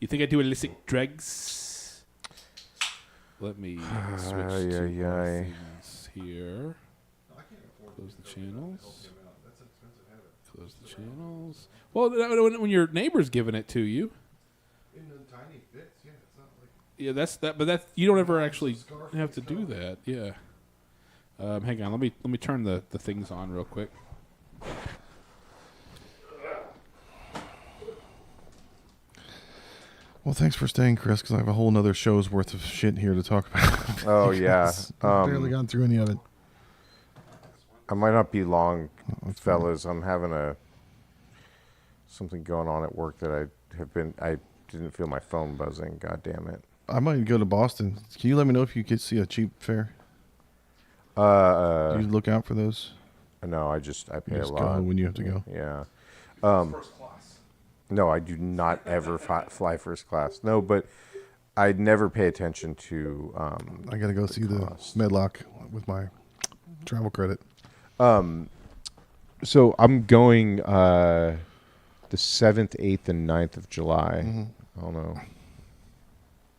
You think I do illicit drugs? Let me switch to our things here. Close the channels. Close the channels. Well, when your neighbor's giving it to you. In the tiny bits, yeah. It's not like. Yeah, that's that. But that you don't ever actually have to do that. Yeah. Hang on. Let me turn the things on real quick. Well, thanks for staying, Chris, because I have a whole nother show's worth of shit here to talk about. Oh, yeah. I've barely gotten through any of it. I might not be long, fellas. I'm having something going on at work that I didn't feel my phone buzzing. God damn it. I might go to Boston. Can you let me know if you could see a cheap fare? Do you look out for those? No, I pay You a just lot. go when you have to go. Yeah. First class. No, I do not ever fly first class. No, but I never pay attention to. I got to go see cost. the Medlock with my travel credit. So I'm going the 7th, 8th, and 9th of July. Mm-hmm. I don't know.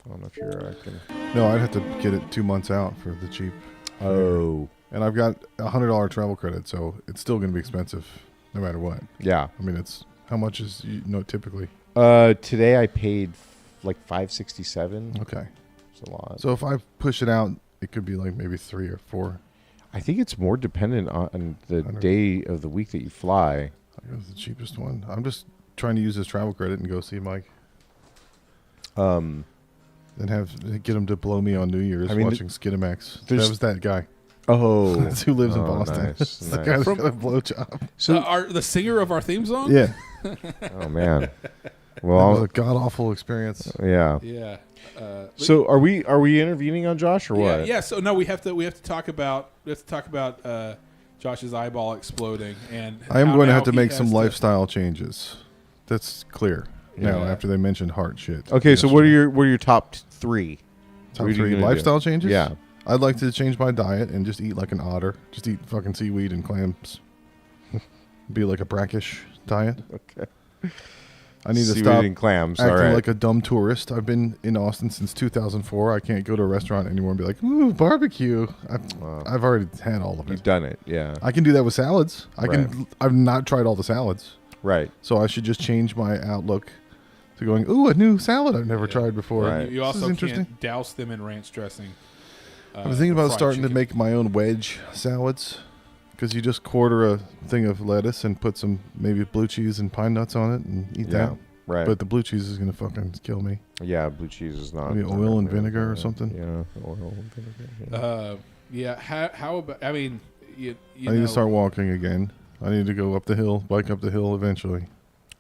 I don't know if you're acting. No, I'd have to get it 2 months out for the cheap. Oh. And I've got $100 travel credit, so it's still going to be expensive no matter what. Yeah. I mean, it's how much is typically? Today I paid like $567. Okay. It's a lot. So if I push it out, it could be like maybe 3 or 4. I think it's more dependent on the 100. day of the week that you fly. I go with the cheapest one. I'm just trying to use this travel credit and go see Mike. And get him to blow me on New Year's watching Skidamax. That was that guy. Oh. That's who lives in Boston. Nice, That's the nice. guy that's got a blowjob. So, The singer of our theme song? Yeah. oh, man. That Well, was a god-awful experience. yeah. Yeah. So are we intervening on Josh or what? Yeah. So no, we have to talk about Josh's eyeball exploding, and I am how going to now have to he make has some lifestyle changes. That's clear. Now, Yeah. after they mentioned heart shit. Okay, so what are yesterday. your top 3? top what are you 3 gonna do? lifestyle changes? Yeah. I'd like to change my diet and just eat like an otter. Just eat fucking seaweed and clams. Be like a brackish diet. Okay. I need to Seaweed stop and clams. acting All right. like a dumb tourist. I've been in Austin since 2004. I can't go to a restaurant anymore and be like, ooh, barbecue. I've already had all of You've it. done it. Yeah. I can do that with salads. Right. I've not tried all the salads. Right. So I should just change my outlook to going, ooh, a new salad I've never tried before. Right. You This is also interesting. can't douse them in ranch dressing. I was thinking about fried starting to chicken. make my own wedge salads, because you just quarter a thing of lettuce and put some maybe blue cheese and pine nuts on it and eat Yeah. that. Right. But the blue cheese is gonna fucking kill me. yeah, blue cheese is not. Maybe oil and vinegar or something? Yeah, oil and vinegar. Yeah. How about? I mean, you I need know, to start walking again. I need to go up the hill, bike up the hill eventually.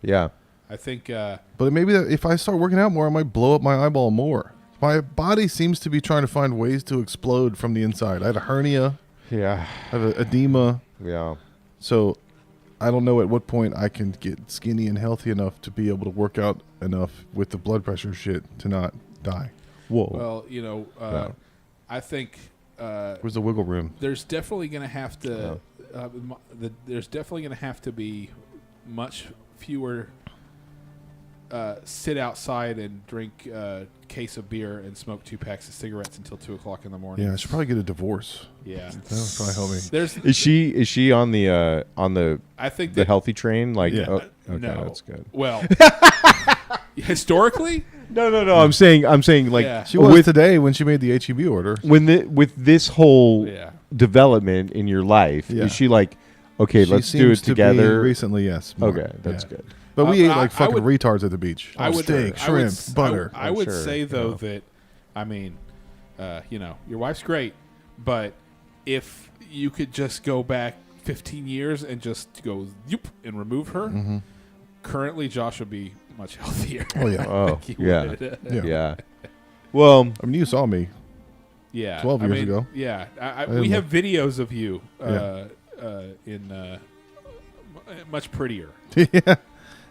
Yeah. I think. But maybe if I start working out more, I might blow up my eyeball more. My body seems to be trying to find ways to explode from the inside. I had a hernia. Yeah. I have edema. Yeah. So I don't know at what point I can get skinny and healthy enough to be able to work out enough with the blood pressure shit to not die. Whoa. Well, Yeah. I think. Where's the wiggle room? There's definitely going to have to. There's definitely going to have to be much fewer. Sit outside and drink a case of beer and smoke 2 packs of cigarettes until 2:00 in the morning. Yeah, I should probably get a divorce. Yeah. That would probably help me. There's. Is she on the I think the that, healthy train? Like, Yeah. okay, no. that's good. Well, historically, No. I'm saying like Yeah. She was today when she made the HEB order. with this whole yeah. development in your life, Yeah. is she like, okay, She let's do it seems to be together? recently, yes. more. Okay, that's Yeah. good. But we ate I like fucking would- retards at the beach. I would Steak, I would shrimp, s- butter. I would sure, say though yeah. that, I mean, your wife's great, but if you could just go back 15 years and just go yoop and remove her, Mm-hmm. currently Josh would be much healthier. Oh, yeah. Oh, He yeah. would. Yeah. Yeah. Well, I mean, you saw me. Yeah, 12 I years mean, ago. Yeah, didn't we have videos of you Yeah. in much prettier. Yeah.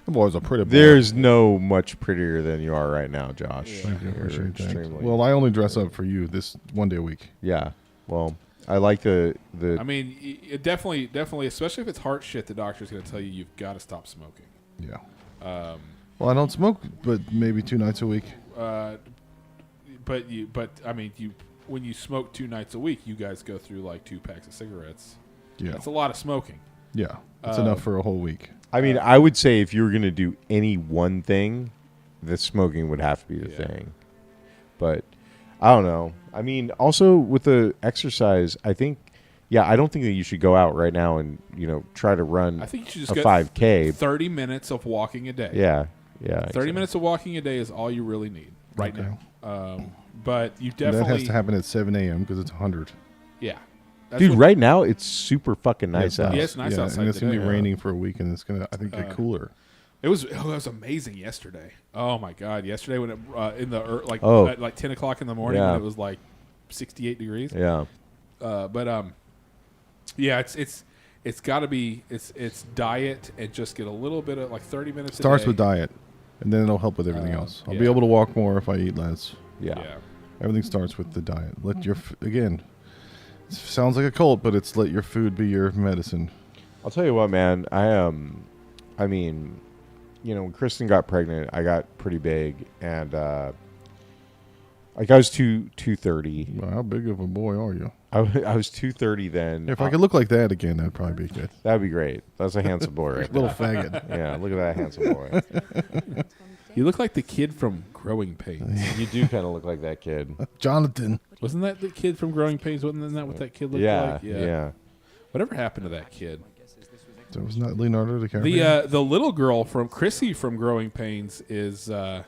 That boy's a pretty boy. there's no much prettier than you are right now, Josh. Yeah. Thank you. You're Appreciate that. extremely- Well, I only dress up for you this one day a week. yeah. Well, I like the I mean, it definitely, especially if it's heart shit, the doctor's going to tell you you've got to stop smoking. Yeah. Well, I don't smoke, but maybe 2 nights a week. But I mean, when you smoke 2 nights a week, you guys go through like 2 packs of cigarettes. Yeah. That's a lot of smoking. Yeah. That's enough for a whole week. I mean, I would say if you were going to do any one thing, the smoking would have to be the thing. But I don't know. I mean, also with the exercise, I think, I don't think that you should go out right now and, try to run I think you should just a get 5K. 30 minutes of walking a day. Yeah. 30 minutes of walking a day is all you really need right Okay. now. But you And definitely... that has to happen at 7 a.m. because it's 100. Yeah. That's Dude, what- right now it's super fucking nice out. Yeah, it's nice outside And it's going to today. be raining for a week, and it's going to, I think, get cooler. It was amazing yesterday. Oh my god! Yesterday when it at like 10 o'clock in the morning when it was like 68 degrees. Yeah. It's got to be it's diet and just get a little bit of like 30 minutes. Starts a day. with diet, and then it'll help with everything else. I'll be yeah. able to walk more if I eat less. Yeah. Everything starts with the diet. Let your again. It sounds like a cult, but it's let your food be your medicine. I'll tell you what, man. I mean, when Kristen got pregnant, I got pretty big, and like I was 230. Well, how big of a boy are you? I was 230 then. If I could look like that again, that'd probably be good. That'd be great. That's a handsome boy, right? Little there. faggot. Yeah, look at that handsome boy. You look like the kid from Growing Pains. You do kind of look like that kid. Jonathan. Wasn't that the kid from Growing Pains? Wasn't that what that kid looked Yeah, like? yeah. Whatever happened to that kid? So it was not Leonardo DiCaprio. The little girl from Chrissy from Growing Pains is damn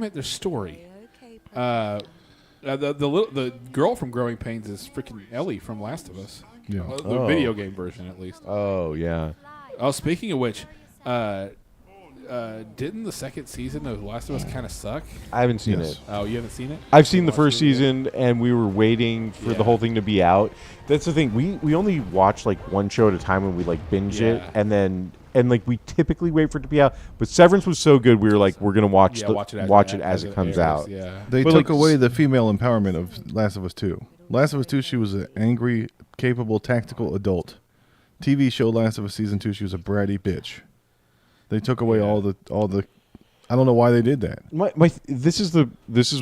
it, their story. The girl from Growing Pains is freaking Ellie from Last of Us. Yeah. The video game version at least. Oh, yeah. Oh, speaking of which, didn't the second season of Last of Us kind of suck? I haven't seen Yes. it. Oh, you haven't seen it? I've seen the first season, and we were waiting for Yeah. the whole thing to be out. That's the thing. We only watch like one show at a time, and we like binge it, Yeah. and like we typically wait for it to be out. But Severance was so good, we were like, we're gonna watch it as it comes airs, out. Yeah. They But, took like, away the female empowerment of Last of Us 2. Last of Us 2, she was an angry, capable, tactical adult. TV show Last of Us Season 2, she was a bratty bitch. They took away all the. I don't know why they did that. This is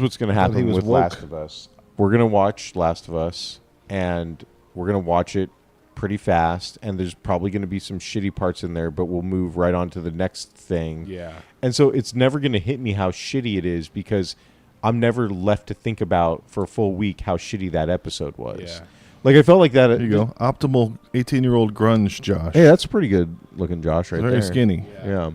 what's gonna he happen was with woke. Last of Us. We're gonna watch Last of Us, and we're gonna watch it pretty fast. And there's probably gonna be some shitty parts in there, but we'll move right on to the next thing. Yeah. And so it's never going to hit me how shitty it is because I'm never left to think about for a full week how shitty that episode was. Yeah. Like I felt like that. There you go. Optimal 18-year-old grunge Josh. Hey, that's pretty good looking, Josh, right Very there. skinny. Yeah.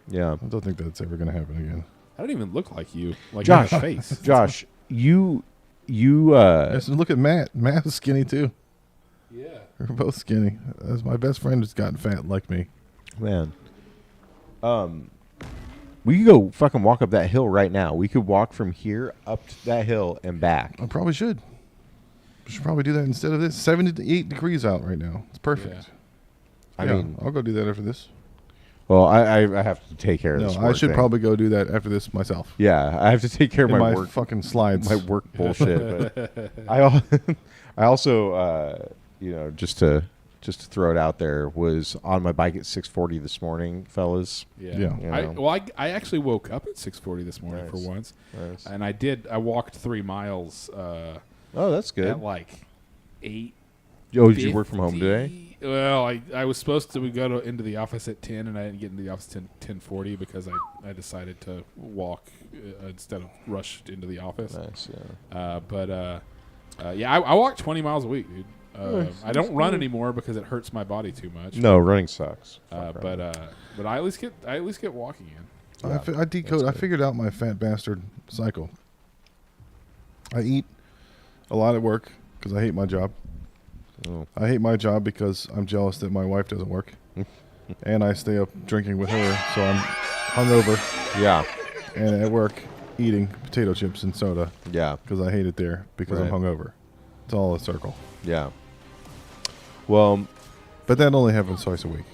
Yeah. I don't think that's ever going to happen again. I don't even look like you. Like Josh. your face. Josh, you Yes, and look at Matt. Matt is skinny too. Yeah. We're both skinny. That's my best friend who's gotten fat like me. man. We could go fucking walk up that hill right now. We could walk from here up to that hill and back. I probably should. We should probably do that instead of this. 78 degrees out right now. It's perfect. Yeah. I Yeah, mean, I'll go do that after this. well, I have to take care of No, this. I work should thing. probably go do that after this myself. Yeah, I have to take care of In my my work. fucking slides. My work bullshit. But I also, just to throw it out there, was on my bike at 6:40 this morning, fellas. Yeah. Yeah. You know. I actually woke up at 6:40 this morning Nice. for once, Nice. and I walked 3 miles Oh, that's good. at like 8. Oh, did you work from home today? Well, I was supposed to go into the office at 10, and I didn't get into the office 10:40 because I decided to walk instead of rush into the office. Nice. Yeah. I walk 20 miles a week, dude. Nice. I don't run anymore because it hurts my body too much. No, running sucks. Fuck running. But I at least get walking in. Yeah, I decode. that's I figured out my fat bastard cycle. I eat a lot at work because I hate my job. Oh. I hate my job because I'm jealous that my wife doesn't work. And I stay up drinking with her, so I'm hungover. Yeah. And at work, eating potato chips and soda Yeah. because I hate it there because I'm Right. hungover. It's all a circle. Yeah. Well, But that only happens twice a week.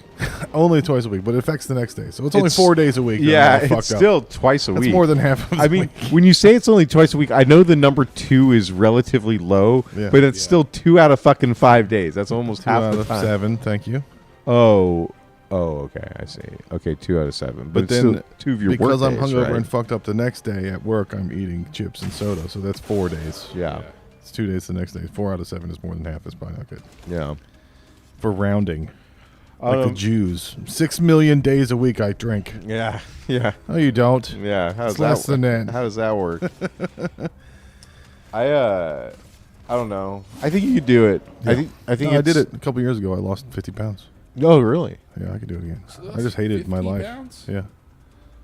Only twice a week, but it affects the next day. So it's only It's- 4 days a week. that yeah, I'm all it's fucked up. still twice a That's week. more than half of I the mean, week. when you say it's only twice a week, I know the number 2 is relatively low, Yeah. but it's Yeah. still 2 out of fucking 5 days. That's almost 2 half out the of time. 7, thank you. Oh, Oh, okay, I see. Okay, 2 out of 7. But it's then still 2 of your because work I'm days, hungover right? and fucked up the next day at work, I'm eating chips and soda. So that's 4 days. Yeah, It's 2 days the next day. 4 out of 7 is more than half. That's probably not good. yeah. For rounding. Like the Um, Jews. 6 million days a week I drink. Yeah, yeah, No, you don't. yeah. How It's does less that, than that. How does that work? I don't know. I think you could do it. Yeah. I think No, I did it's- it a couple years ago. I lost 50 pounds. Oh, really? Yeah, I could do it again. So I that's just hated my 50 life. pounds? Yeah.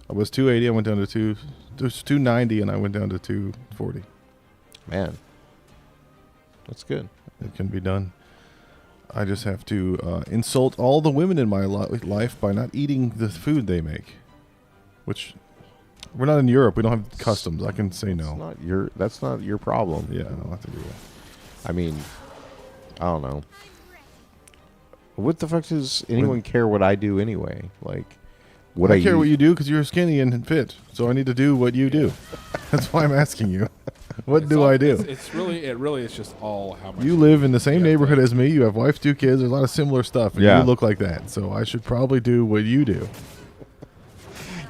I was 280. I went down to 290, and I went down to 240. Man, that's good. It can be done. I just have to insult all the women in my life by not eating the food they make. Which, we're not in Europe. We don't have customs. I can say no. That's not your problem. Yeah, I'll have to do that. I mean, I don't know. What the fuck does anyone care what I do anyway? Like, what I care eat? what you do because you're skinny and fit. So I need to do what you do. That's why I'm asking you. What It's do all- I do? It really is just all how much You live in the same Yeah, neighborhood as me. You have wife, 2 kids. There's a lot of similar stuff, and Yeah. you look like that. So I should probably do what you do.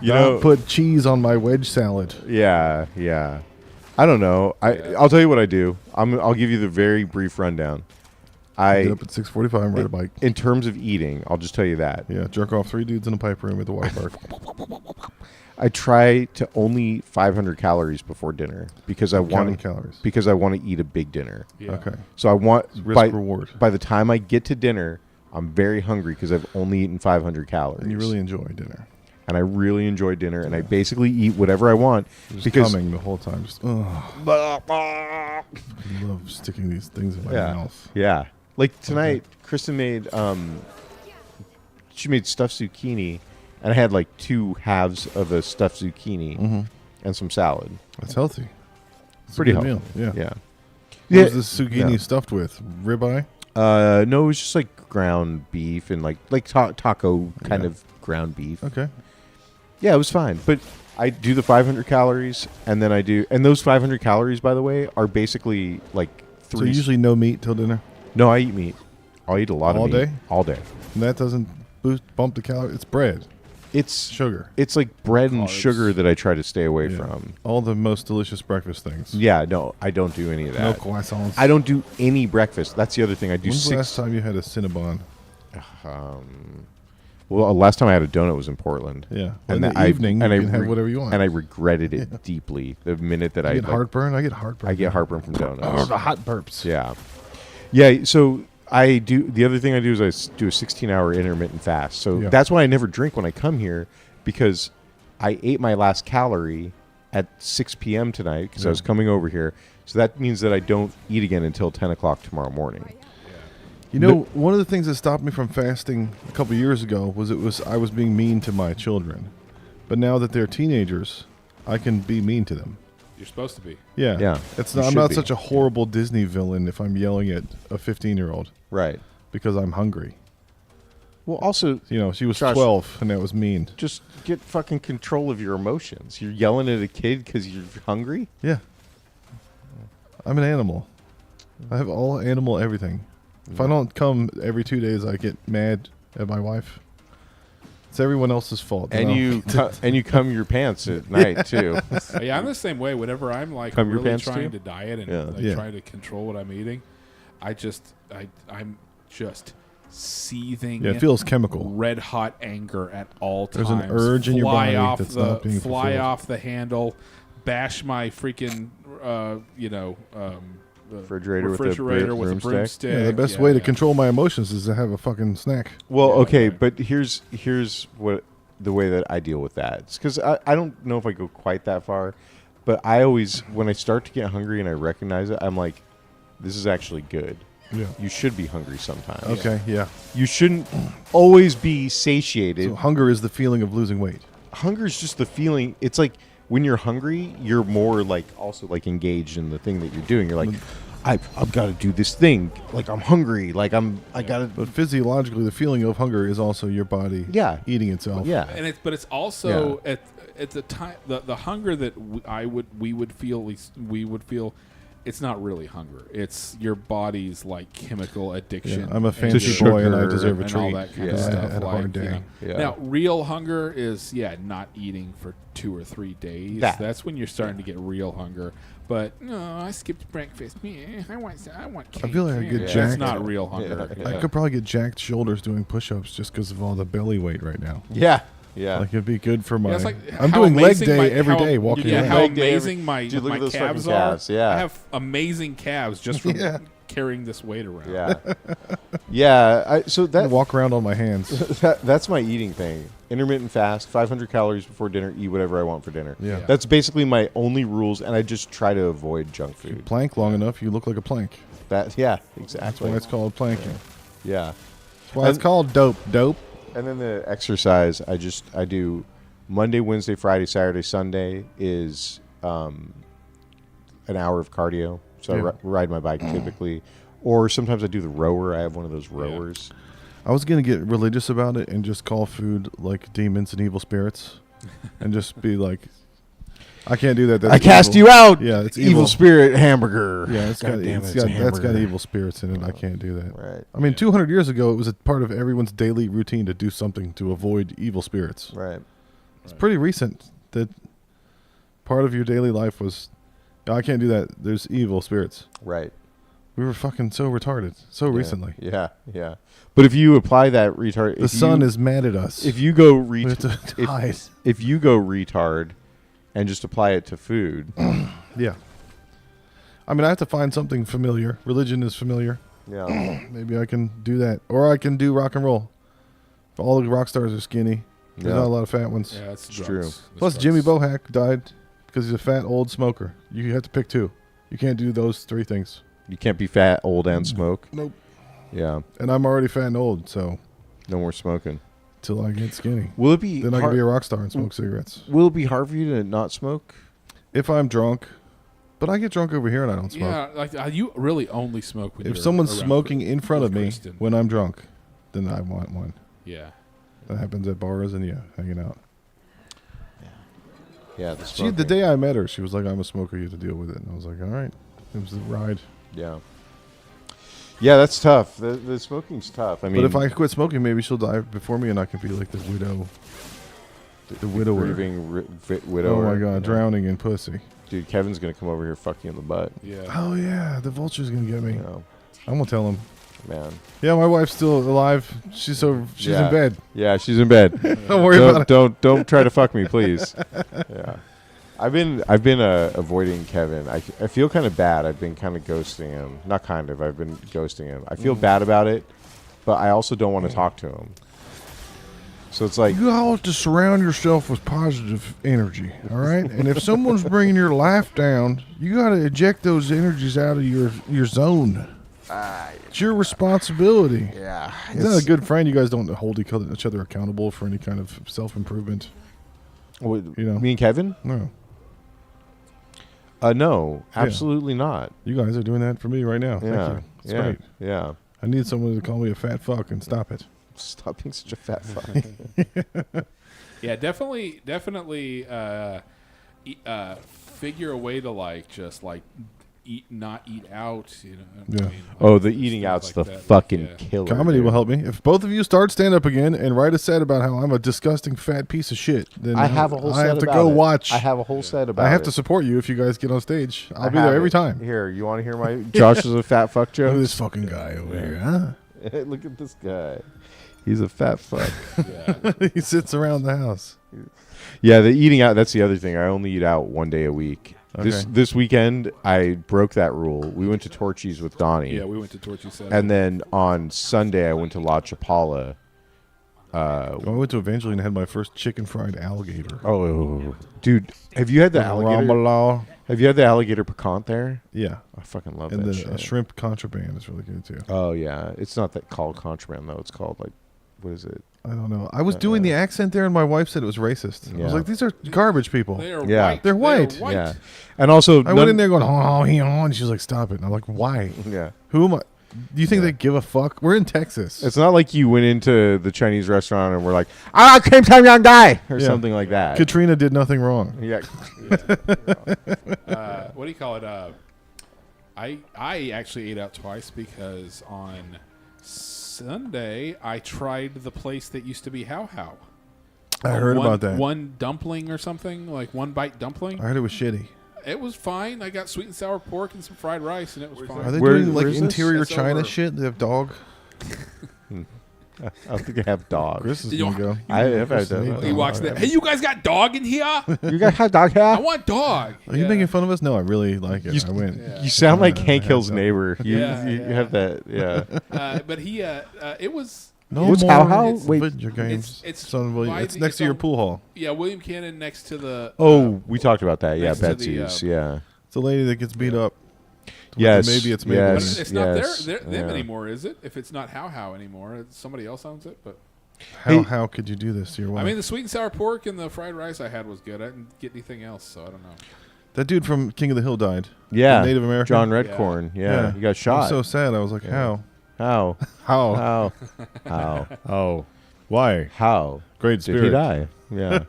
You Not know, put cheese on my wedge salad. yeah, yeah. I don't know. I'll tell you what I do. I'll give you the very brief rundown. Get up at 6:45 and ride a bike. In terms of eating, I'll just tell you that. Yeah, jerk off 3 dudes in a pipe room at the water park. I try to only eat 500 calories before dinner because I Counting want calories. because I want to eat a big dinner. Yeah. Okay. So I want Risk reward. by the time I get to dinner, I'm very hungry because I've only eaten 500 calories. And you really enjoy dinner. And I really enjoy dinner, and I basically eat whatever I want Just because coming the whole time. Just, I love sticking these things in my yeah, mouth. yeah. Like tonight, Kristen made she made stuffed zucchini, and I had like 2 halves of a stuffed zucchini Mm-hmm. and some salad. That's healthy. It's a Pretty good healthy. meal. Yeah. Yeah. What was this zucchini yeah. stuffed with? Ribeye? No, it was just like ground beef and like taco kind Yeah. of ground beef. Okay. Yeah, it was fine. But I do the 500 calories, and then and those 500 calories, by the way, are basically like 3. So usually no meat till dinner? No, I eat meat. I'll eat a lot All of meat. day? All day. And that doesn't bump the calories. It's bread. It's Sugar. It's like bread and Carbs. sugar that I try to stay away Yeah. from. All the most delicious breakfast things. Yeah, no, I don't do any of No that. croissants. I don't do any breakfast. That's the other thing. I do When's the last 6. time you had a Cinnabon? Well, last time I had a donut was in Portland. Yeah. And in then the evening, you I can have whatever you want. And I regretted it deeply the minute that I I get like, heartburn. I get heartburn. I get heartburn from donuts. Oh, the hot burps. Yeah. Yeah, so I do the other thing I do is I do a 16-hour intermittent fast. So Yeah. that's why I never drink when I come here because I ate my last calorie at 6 p.m. tonight because I was coming over here. So that means that I don't eat again until 10 o'clock tomorrow morning. You know, one of the things that stopped me from fasting a couple years ago was I was being mean to my children. But now that they're teenagers, I can be mean to them. You're supposed to be. Yeah. Yeah, It's you not, I'm should not be. such a horrible Disney villain if I'm yelling at a 15-year-old Right. because I'm hungry. Well, also, You know, she was Josh- 12 and that was mean. just get fucking control of your emotions. You're yelling at a kid because you're hungry? Yeah. I'm an animal. I have all animal everything. If I don't come every 2 days, I get mad at my wife. It's everyone else's fault. And you and you cum your pants at night too. Yeah, I'm the same way. Whenever I'm like Cum your really pants trying too? to diet and Yeah. like Yeah. trying to control what I'm eating, I'm just seething. Yeah, it feels chemical. red hot anger at all There's times. an urge in your Fly body off that's the, not being fly fulfilled. off the handle, bash my freaking Refrigerator with the refrigerator with a broomstick. broomstick. Yeah, the best way to control my emotions is to have a fucking snack. Well, Yeah, okay, right. but here's what the way that I deal with that. Because I don't know if I go quite that far, but I always when I start to get hungry and I recognize it, I'm like, this is actually good. Yeah. You should be hungry sometimes. Okay, yeah. You shouldn't always be satiated. So hunger is the feeling of losing weight. Hunger is just the feeling. It's like when you're hungry, you're more like also like engaged in the thing that you're doing. You're like, I've got to do this thing. Like I'm hungry. Like I got to. But physiologically, the feeling of hunger is also your body Yeah. eating itself. Yeah. And but it's also at the time the hunger that we would feel, at least we would feel, it's not really hunger. It's your body's like chemical addiction. I'm a and fancy your- boy and I sugar deserve a and treat. all that kind of Yeah. stuff. I had a like, hard you day. know. Yeah. Now, real hunger is not eating for 2 or 3 days. That's when you're starting to get real hunger. But no, I skipped breakfast. I want cake. I feel like I get That's jacked. not real hunger. Yeah. I could probably get jacked shoulders doing push-ups just because of all the belly weight right now. Yeah. Yeah. Like it'd be good for my. Yeah, it's like I'm how doing leg amazing day my- every how- day walking Yeah, around. how Leg day every- amazing my, Dude, look my at those fucking calves calves, are. yeah. I have amazing calves just from Yeah. carrying this weight around. Yeah. Yeah. So I that walk around on my hands. that's my eating thing. Intermittent fast, 500 calories before dinner, eat whatever I want for dinner. Yeah. Yeah. That's basically my only rules, and I just try to avoid junk You food. plank long enough, you look like a plank. Yeah, That's exactly. why it's called planking. Yeah. That's why it's called dope. Dope. And then the exercise, I do Monday, Wednesday, Friday, Saturday, Sunday is an hour of cardio. So I Yeah. ride my bike typically, or sometimes I do the rower. I have one of those rowers. I was gonna get religious about it and just call food like demons and evil spirits, and just be like, I can't do that. That's I cast evil. you out. Yeah, it's evil evil. spirit hamburger. Yeah, it's God got, damn it's it, got a that's got hamburger. evil spirits in it. I can't do that. Right. I mean, 200 years ago, it was a part of everyone's daily routine to do something to avoid evil spirits. Right. It's pretty recent that part of your daily life was, I can't do that. There's evil spirits. Right. We were fucking so retarded so Yeah. recently. Yeah. Yeah. But if you apply that retard, The sun is mad at us. If you go we have to hide. if you go retard, and just apply it to food. Yeah. I mean, I have to find something familiar. Religion is familiar. Yeah. Maybe I can do that. Or I can do rock and roll. All the rock stars are skinny. There's Yeah. not a lot of fat ones. Yeah, that's It's drugs. true. That's Plus, drugs. Jimmy Bohack died because he's a fat old smoker. You have to pick two. You can't do those 3 things. You can't be fat, old, and smoke. Nope. Yeah. And I'm already fat and old, so No more smoking. till I get skinny. Will it be? Then I can be a rock star and smoke cigarettes. Will it be hard for you to not smoke? If I'm drunk. But I get drunk over here and I don't smoke. Yeah, like you really only smoke when If you're someone's around smoking in front of me Kristen. when I'm drunk, then I want one. Yeah. That happens at bars and hanging out. Yeah. The She, smoking. the day I met her, she was like, I'm a smoker, you have to deal with it. And I was like, all right. It was the ride. Yeah. Yeah, that's tough. The smoking's tough. I mean, But if I quit smoking, maybe she'll die before me and I can be like the widow. The widower. grieving widow. Oh my God, drowning in pussy. Dude, Kevin's gonna come over here, fuck you in the butt. Yeah. Oh yeah, the vulture's gonna get me. You know, I'm gonna tell him. man. Yeah, my wife's still alive. She's Yeah. in bed. Yeah, she's in bed. Don't worry about it. Don't try to fuck me, please. Yeah. I've been avoiding Kevin. I feel kind of bad. I've been kind of ghosting him. Not kind of. I've been ghosting him. I feel bad about it, but I also don't want to talk to him. So it's like, You all have to surround yourself with positive energy, all right? And if someone's bringing your life down, you got to eject those energies out of your zone. It's your responsibility. yeah, He's not a good friend. You guys don't hold each other accountable for any kind of self-improvement. You know. Me and Kevin? No. No, absolutely not. You guys are doing that for me right now. Yeah, Thank you. It's yeah, great. yeah. I need someone to call me a fat fuck and stop it. Stop being such a fat fuck. Yeah, definitely figure a way to like just like not eat out, you know. Yeah. Oh, the stuff eating out's like the that. fucking Yeah. killer. Comedy dude. will help me. If both of you start stand up again and write a set about how I'm a disgusting fat piece of shit, then I have a whole I set have to about go it. watch. I have a whole set about I have it. to support you if you guys get on stage. I'll I be there have every it. time. Here, you want to hear my Josh is a fat fuck Look at joke? this fucking guy over here, huh? Look at this guy. He's a fat fuck. Yeah. He sits around the house. Yeah, the eating out, that's the other thing. I only eat out one day a week. Okay. This weekend, I broke that rule. We went to Torchy's with Donnie. Yeah, we went to Torchy Saturday. And then on Sunday, I went to La Chapala. I went to Evangeline and had my first chicken fried alligator. Oh, dude, have you had the alligator? Rambalao. Have you had the alligator picante there? Yeah. I fucking love And that the shit. shrimp contraband is really good too. Oh yeah, it's not that called contraband though. It's called like, what is it? I don't know. I was doing the accent there and my wife said it was racist. I Yeah. was like, these are garbage people. they are Yeah. white. They're white. Yeah, and also I went in there going, oh, and she was like, stop it. And I'm like, why? Yeah, Who am I? Do you think they give a fuck? We're in Texas. it's not like you went into the Chinese restaurant and were like, "Ah, cream time young guy" or Yeah. something like that. Katrina did nothing wrong. Yeah, What do you call it? I actually ate out twice because on Sunday I tried the place that used to be How How. I heard about that. One dumpling or something, like one bite dumpling. I heard it was shitty. It was fine. I got sweet and sour pork and some fried rice, and it was fine. Are they Where- doing like where's this? interior That's China over. shit? They have dog. I don't think I have dogs. Chris is Did you- gonna go. I have Chris had needs dog. He dog. walks in. Hey, you guys got dog in here? You got hot dog I hat? want dog. Are you making fun of us? No, I really like it. I went. Yeah. You sound like Yeah, Hank I Hill's have neighbor. You, Yeah, you yeah. have that, yeah. But he, it was. No What's more How How? Wait. video games. It's Son of William. by It's the- next it's to your on- pool hall. Yeah, William Cannon next to the. Oh, we talked about that. Yeah, next to the, Betsy's. Yeah. It's the lady that gets beat up. Yes. Maybe it's maybe. But yes. it's not yes, them yeah. anymore, is it? If it's not How How anymore, somebody else owns it. But How could you do this to your wife? I mean, the sweet and sour pork and the fried rice I had was good. I didn't get anything else, so I don't know. that dude from King of the Hill died. Yeah. The Native American. John Redcorn. Yeah. He got I'm shot. so sad. I was like, Yeah. how? How? How? How? How? Oh, why? How? Great Did he spirit. die? Yeah.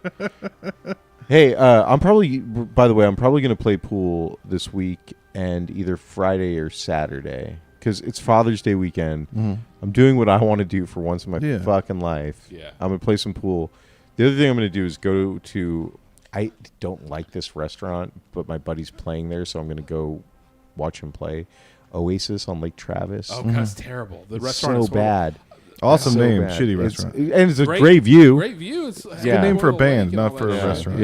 Hey, I'm probably. By the way, I'm probably going to play pool this week and either Friday or Saturday because it's Father's Day weekend. Mhm. I'm doing what I want to do for once in my Yeah. fucking life. Yeah. I'm gonna play some pool. The other thing I'm gonna do is go to. I don't like this restaurant, but my buddy's playing there, so I'm gonna go watch him play. Oasis on Lake Travis. Oh, God, it's terrible. The It's restaurant so is horrible. bad. Awesome So name. bad. Shitty It's- restaurant. and it's a Great- great view. Great view. It's a good name for a Lake band, and not all for that a shit. restaurant.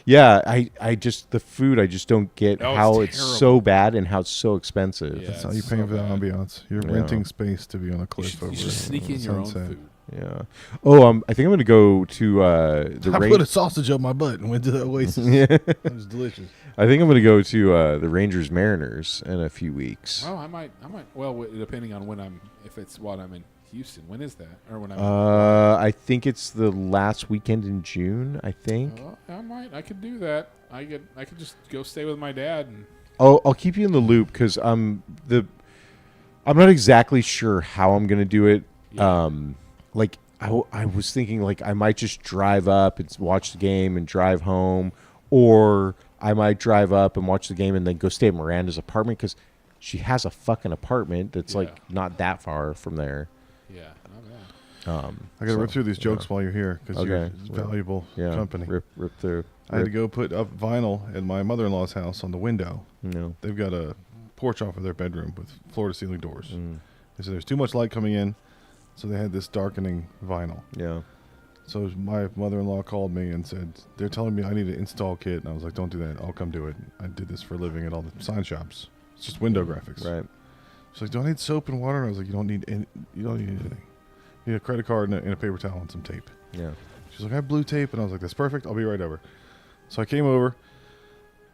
Yeah. I just the food. I just don't get Oh, it's how it's terrible. so bad and how it's so expensive. Yeah. That's how you it's pay so for the bad. ambiance. You're Yeah. renting space to be on a You cliff should, over you should sneak in your own sunset. food. Yeah. Oh, I think I'm gonna go to the I Ra- put a sausage up my butt and went to the Oasis. Yeah. It was delicious. I think I'm gonna go to the Rangers Mariners in a few weeks. Oh, I might. Well, depending on when if it's while I'm in Houston. When is that? Or when I'm. I think it's the last weekend in June. I think. Oh, I might. I could do that. I could just go stay with my dad and. I'll keep you in the loop because I'm not exactly sure how I'm gonna do it. Yeah. Like I was thinking like I might just drive up and watch the game and drive home, or I might drive up and watch the game and then go stay at Miranda's apartment because she has a fucking apartment that's Yeah. like not that far from there. Yeah. Not bad. I got to So, rip through these jokes while you're here because you're Okay. valuable Yeah, company. rip through. I had to go put up vinyl in my mother-in-law's house on the window. No. They've got a porch off of their bedroom with floor-to-ceiling doors. Mm, They said there's too much light coming in, so they had this darkening vinyl. yeah. So my mother-in-law called me and said, they're telling me I need an install kit. And I was like, don't do that. I'll come do it. I did this for a living at all the sign shops. It's just window graphics. Right. She's like, do I need soap and water? And I was like, you don't need anything. You need a credit card and a paper towel and some tape. Yeah. She's like, I have blue tape. And I was like, that's perfect. I'll be right over. So I came over,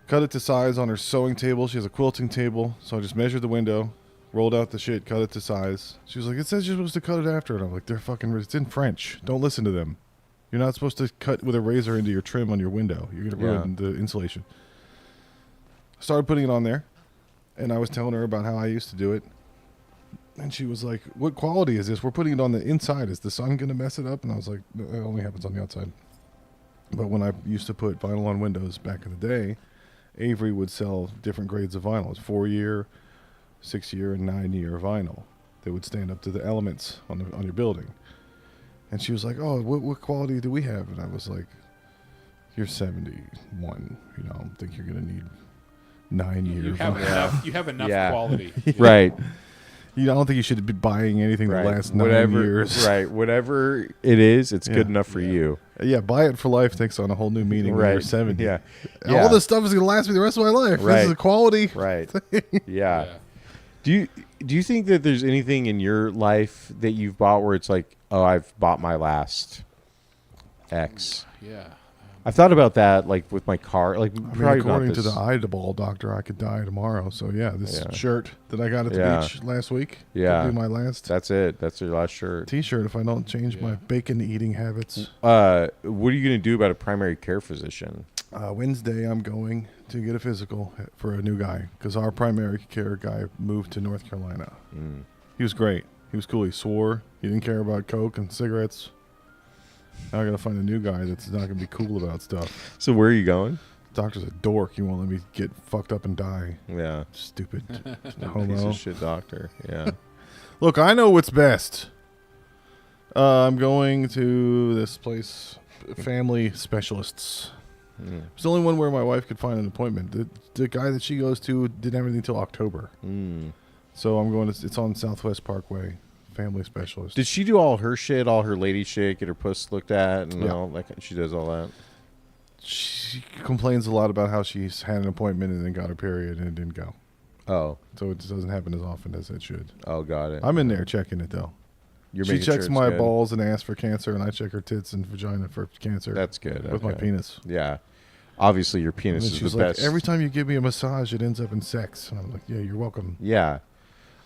cut it to size on her sewing table. She has a quilting table. So I just measured the window, rolled out the shit, cut it to size. She was like, it says you're supposed to cut it after. And I'm like, it's in French. Don't listen to them. You're not supposed to cut with a razor into your trim on your window. You're going to ruin the insulation. I started putting it on there, and I was telling her about how I used to do it. And she was like, what quality is this? We're putting it on the inside. Is the sun going to mess it up? And I was like, no, it only happens on the outside. But when I used to put vinyl on windows back in the day, Avery would sell different grades of vinyl. It's 4-year, 6-year, and 9-year vinyl. They would stand up to the elements on your building. And she was like, oh, what quality do we have? And I was like, you're 71. You know, I don't think you're going to need 9 years. You have enough. You have enough Yeah. quality. Right. I don't think you should be buying anything Right. that lasts 9 Whatever. years. Right. Whatever it is, it's Yeah. good enough for Yeah. you. Yeah, buy it for life takes on a whole new meaning when you're 70. Yeah. All this stuff is going to last me the rest of my life. Right. This is a quality. Right. Yeah. Yeah. Do you think that there's anything in your life that you've bought where it's like, oh, I've bought my last X? Yeah. I've thought about that, like with my car. Like, I mean, probably according not to this. the eyeball doctor, I could die tomorrow. So, yeah, this Yeah. shirt that I got at the Yeah. beach last week Yeah. will be my last That's it. That's your last shirt. T-shirt if I don't change my Yeah. bacon-eating habits. What are you going to do about a primary care physician? Wednesday, I'm going to get a physical for a new guy because our primary care guy moved to North Carolina. Mm. He was great. He was cool. He swore. He didn't care about Coke and cigarettes. Now I got to find a new guy that's not going to be cool about stuff. So where are you going? Doctor's a dork. You won't let me get fucked up and die. Yeah. Stupid Piece homo. of shit doctor. Yeah. Look, I know what's best. I'm going to this place, Family Specialists. It's the only one where my wife could find an appointment. The guy that she goes to didn't have anything until October. So I'm going to, it's on Southwest Parkway, Family Specialist. Did she do all her shit, all her lady shit, get her puss looked at, and Yeah. all that? She does all that. She complains a lot about how she's had an appointment and then got her period and it didn't go. Oh. So it just doesn't happen as often as it should. Oh, got it. I'm in there checking it though. You're She making checks sure my it's good. balls and ass for cancer, and I check her tits and vagina for cancer. That's good. With my okay. penis. Yeah. Obviously, your And penis then is she's the like, best. every time you give me a massage, it ends up in sex. And I'm like, yeah, you're welcome. Yeah.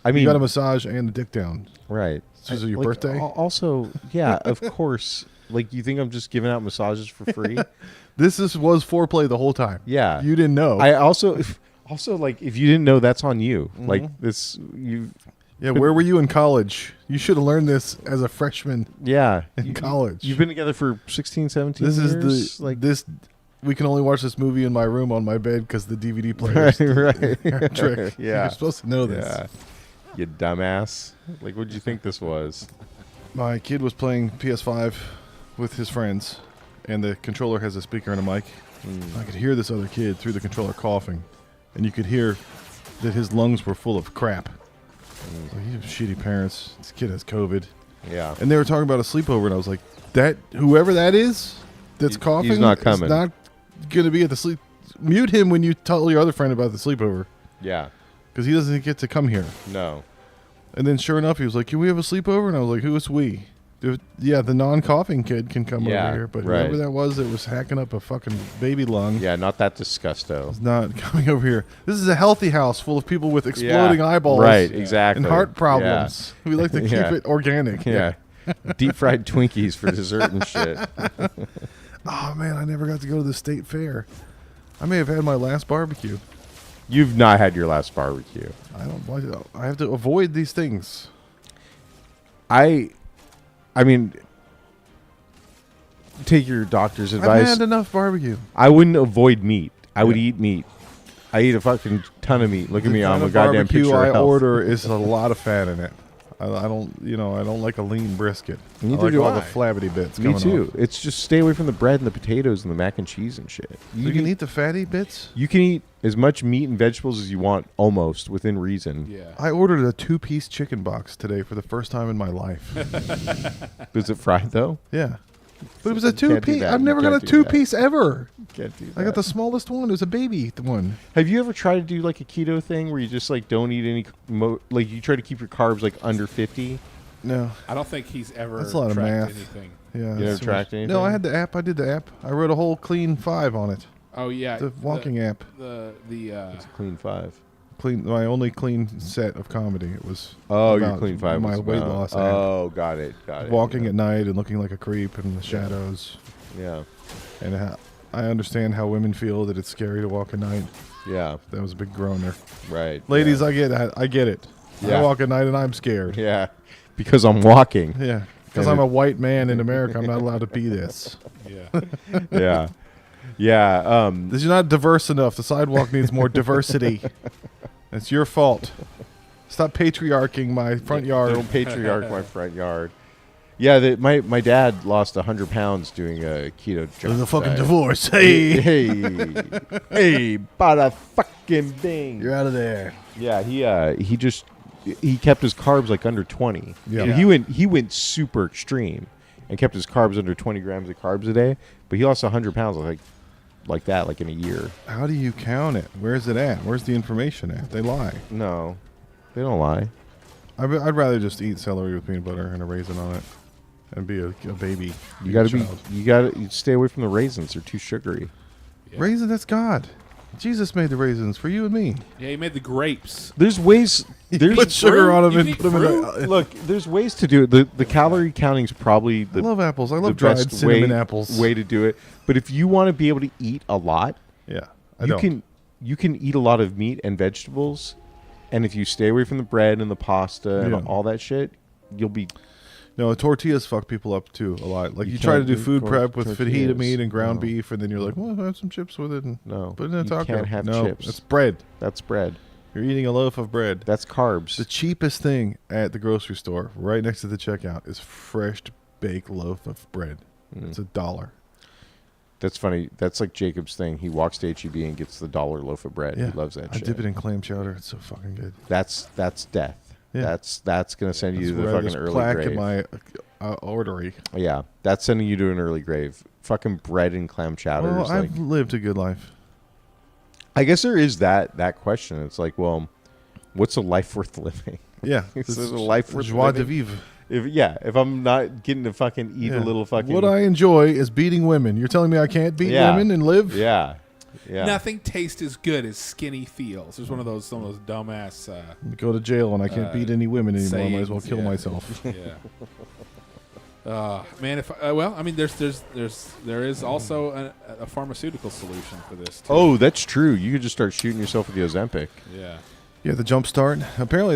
I mean, You got a massage and a dick down. right. This is your Like, birthday? Also, yeah, of course. Like, you think I'm just giving out massages for free? This was foreplay the whole time. Yeah. You didn't know. I also like, if you didn't know, that's on you. Like this, you. Yeah, where were you in college? You should have learned this as a freshman Yeah. in college. You've been together for 16, 17 this years. is the like this. We can only watch this movie in my room on my bed because the DVD player. right. Trick. Yeah. You're supposed to know this. Yeah. You dumbass. Like, what'd you think this was? My kid was playing PS5 with his friends, and the controller has a speaker and a mic. I could hear this other kid through the controller coughing, and you could hear that his lungs were full of crap. Like, you have shitty parents. This kid has COVID. Yeah. And they were talking about a sleepover, and I was like, "That whoever that is, that's He's coughing, not is coming. not going to be at the sleep. Mute him when you tell your other friend about the sleepover, Yeah. because he doesn't get to come here." No. And then, sure enough, he was like, "Can we have a sleepover?" And I was like, "Who is we?" Yeah, the non-coughing kid can come Yeah, over here, but right. whoever that was hacking up a fucking baby lung Yeah, not that disgusto. is not coming over here. This is a healthy house full of people with exploding eyeballs, Right, exactly. and heart problems. We like to keep Yeah. it organic. Yeah. Deep fried Twinkies for dessert and shit. Oh man, I never got to go to the state fair. I may have had my last barbecue. You've not had your last barbecue. I have to avoid these things. I mean, take your doctor's I've advice. had enough barbecue. I wouldn't avoid meat. I would eat meat. I eat a fucking ton of meat. Look at me, I'm a goddamn barbecue picture I of health. order is a lot of fat in it. I don't like a lean brisket. Neither I like do all I. the flabby bits. Me coming too. off. It's just stay away from the bread and the potatoes and the mac and cheese and shit. You can eat the fatty bits. You can eat as much meat and vegetables as you want, almost within reason. Yeah. I ordered a 2-piece chicken box today for the first time in my life. Is it fried though? Yeah, but it was a You can't do 2-piece. that. I've never You got a can't do that. 2-piece ever. Can't do I got the smallest one. It was a baby one. Have you ever tried to do like a keto thing where you just like don't eat any like you try to keep your carbs like under 50? No. I don't think he's ever That's a lot of tracked math. anything. Yeah. You that's never too tracked much. anything? No, I had the app. I did the app. I wrote a whole clean 5 on it. Oh yeah, The walking app. The It's a clean 5. Clean. My only clean set of comedy. It was. Oh, your about clean 5 My was weight about- loss app. Oh, got it. Walking yeah. at night and looking like a creep in the shadows. Yeah. And I understand how women feel that it's scary to walk at night. Yeah. That was a big groaner. Right. Ladies, I get it. I get it. Yeah. I walk at night and I'm scared. Yeah. Because I'm walking. Yeah. Because And I'm a white man in America, I'm not allowed to be this. yeah. Yeah. Yeah. This is not diverse enough. The sidewalk needs more diversity. It's your fault. Stop patriarching my front yard. Don't patriarch my front yard. Yeah, my dad lost 100 pounds doing a keto There's a fucking diet. divorce. Hey, Hey, hey, bada fucking bing. you're out of there. Yeah, he kept his carbs like under 20. Yeah. And he went super extreme and kept his carbs under 20 grams of carbs a day. But he lost 100 pounds like that, like in a year. How do you count it? Where's it at? Where's the information at? They lie. No, they don't lie. I'd rather just eat celery with peanut butter and a raisin on it, and be a baby. You gotta child. you stay away from the raisins. They're too sugary. Yeah. Raisin. That's God. Jesus made the raisins for you and me. Yeah, he made the grapes. There's ways. There's Put sugar on them You and think put them in. fruit? Look, there's ways to do it. The calorie counting is probably I the love apples. I the love dried best cinnamon apples. way to do it. But if you want to be able to eat a lot, Yeah, I you don't. you can eat a lot of meat and vegetables, and if you stay away from the bread and the pasta and Yeah. all that shit, you'll be No, tortillas fuck people up too a lot. Like You you try to can't do do food prep with fajita tortillas. meat and ground No. beef, and then you're like, No. well, have some chips with it and No, put it in a you taco. can't have no, chips. it's bread. That's bread. You're eating a loaf of bread. That's carbs. The cheapest thing at the grocery store, right next to the checkout, is fresh baked loaf of bread. Mm. It's $1. That's funny. That's like Jacob's thing. He walks to HEB and gets the $1 loaf of bread. Yeah, He loves that I shit. dip it in clam chowder. It's so fucking good. That's death. Yeah. That's gonna send you to the where fucking this early plaque grave. in my artery. Yeah, that's sending you to an early grave. Fucking bread and clam chowder. Well, is like, I've lived a good life. I guess there is that question. It's like, well, what's a life worth living? Yeah, This is a life worth joie de living. vivre. If I'm not getting to fucking eat a Yeah. little fucking What I enjoy is beating women. You're telling me I can't beat Yeah. women and live? yeah. Nothing tastes as good as skinny feels. There's one of those some of those dumbass. Go to jail and I can't beat any women anymore. I might as well sayings, kill yeah. myself. Yeah. Man, if well, I mean, there is also a pharmaceutical solution for this. Too. Oh, that's true. You could just start shooting yourself with the Ozempic. Yeah. Yeah, the jump start. Apparently,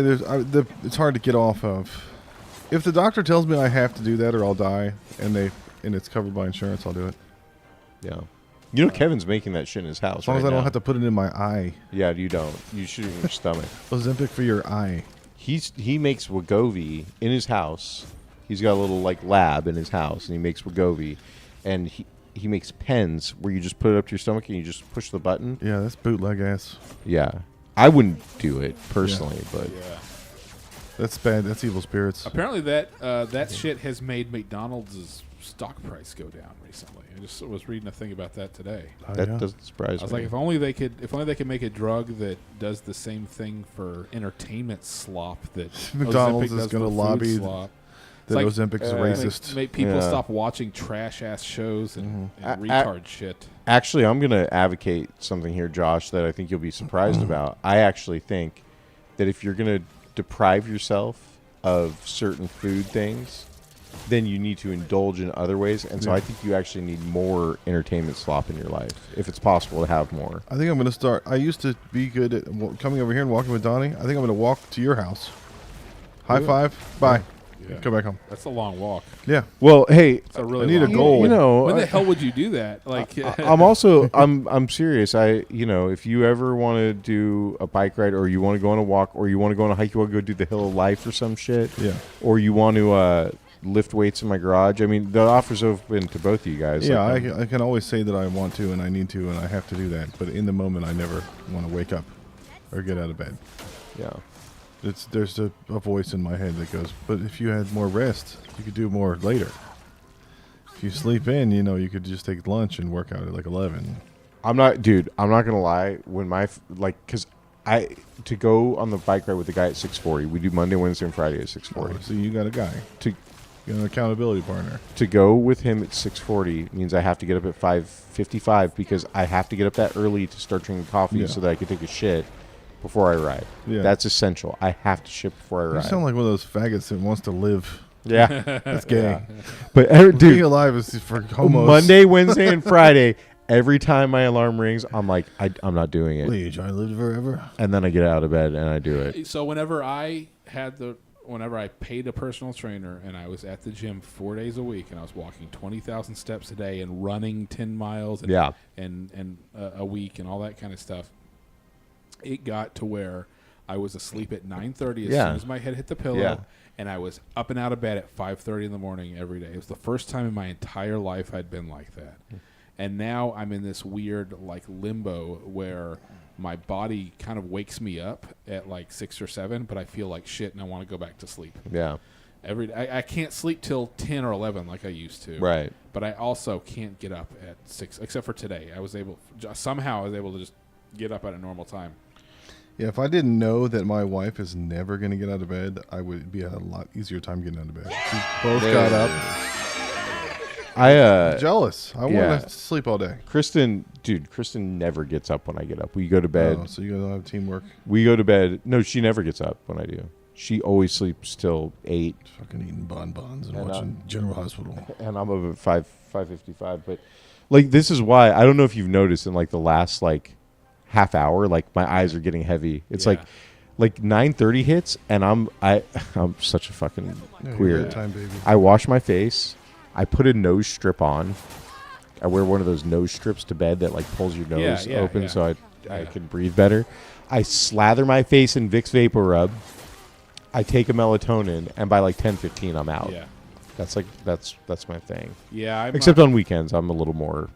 it's hard to get off of. If the doctor tells me I have to do that or I'll die, and it's covered by insurance, I'll do it. Yeah. You know, Kevin's making that shit in his house. As long as I don't have to put it in my eye. Yeah, you don't. You shoot it in your stomach. Ozempic for your eye. He makes Wegovy in his house. He's got a little like lab in his house, and he makes Wegovy, and he makes pens where you just put it up to your stomach and you just push the button. Yeah, that's bootleg ass. Yeah, I wouldn't do it personally, but Yeah. That's bad. That's evil spirits. Apparently that shit has made McDonald's stock price go down recently. I just was reading a thing about that today. that Yeah. doesn't surprise I was me. like, if only they could make a drug that does the same thing for entertainment slop that McDonald's Ozempic is does gonna for food lobby slop. that like- Ozempic is racist. Make people Yeah. stop watching trash ass shows and I- retard shit. Actually, I'm going to advocate something here, Josh, that I think you'll be surprised about. I actually think that if you're going to deprive yourself of certain food things, then you need to indulge in other ways. And so Yeah. I think you actually need more entertainment slop in your life, if it's possible to have more. I think I'm going to start. I used to be good at coming over here and walking with Donnie. I think I'm going to walk to your house. High Do it. five. Bye. Yeah. Go back home. That's a long walk. Yeah. Well, hey, It's a really I need a long goal. walk. You know, When the hell would you do that? Like, I'm serious. If you ever want to do a bike ride, or you want to go on a walk, or you want to go on a hike, you want to go do the Hill of Life or some shit, Yeah. or you want to lift weights in my garage. I mean, the offer's open to both of you guys. Yeah, Like, I can always say that I want to and I need to and I have to do that. But in the moment, I never want to wake up or get out of bed. yeah. There's a voice in my head that goes, but if you had more rest, you could do more later. If you sleep in, you could just take lunch and work out at like 11. I'm not gonna lie. When because to go on the bike ride with the guy at 6:40, we do Monday, Wednesday, and Friday at 6:40. So you got a guy. To You got an accountability partner. to go with him at 6:40 means I have to get up at 5:55 because I have to get up that early to start drinking coffee Yeah. so that I can take a shit before I ride. Yeah. That's essential. I have to shit before I You ride. sound like one of those faggots that wants to live. yeah, That's gay. but Being dude, alive is for homos. Monday, Wednesday, and Friday, every time my alarm rings, I'm like, I'm not doing it, Please, I lived forever. and then I get out of bed and I do it. so whenever I paid a personal trainer and I was at the gym 4 days a week and I was walking 20,000 steps a day and running 10 miles and, Yeah. and a week and all that kind of stuff, it got to where I was asleep at 9:30 as Yeah. soon as my head hit the pillow, Yeah. and I was up and out of bed at 5:30 in the morning every day. It was the first time in my entire life I'd been like that. And now I'm in this weird like limbo where my body kind of wakes me up at like 6 or 7, but I feel like shit and I want to go back to sleep. Yeah, Every day. I can't sleep till 10 or 11 like I used to. right. But I also can't get up at 6, except for today. Somehow I was able to just get up at a normal time. Yeah, if I didn't know that my wife is never going to get out of bed, I would be a lot easier time getting out of bed. We both got up. Jealous. I Yeah. want to sleep all day. Kristen never gets up when I get up. We go to bed. Oh, so you guys have teamwork. We go to bed. No, she never gets up when I do. She always sleeps till 8, Fucking eating bonbons and And, watching General Hospital. and I'm up at 5:55. But like, this is why I don't know if you've noticed in like the last like half hour, like my eyes are getting heavy. It's Yeah. like Like 9:30 hits, and I'm such a fucking Yeah, queer. bedtime baby. I wash my face. I put a nose strip on. I wear one of those nose strips to bed that like pulls your nose open so I can breathe better. I slather my face in Vicks Vapor Rub. I take a melatonin, and by like 10:15, I'm out. Yeah. That's my thing. Yeah. Except on weekends, I'm a little more.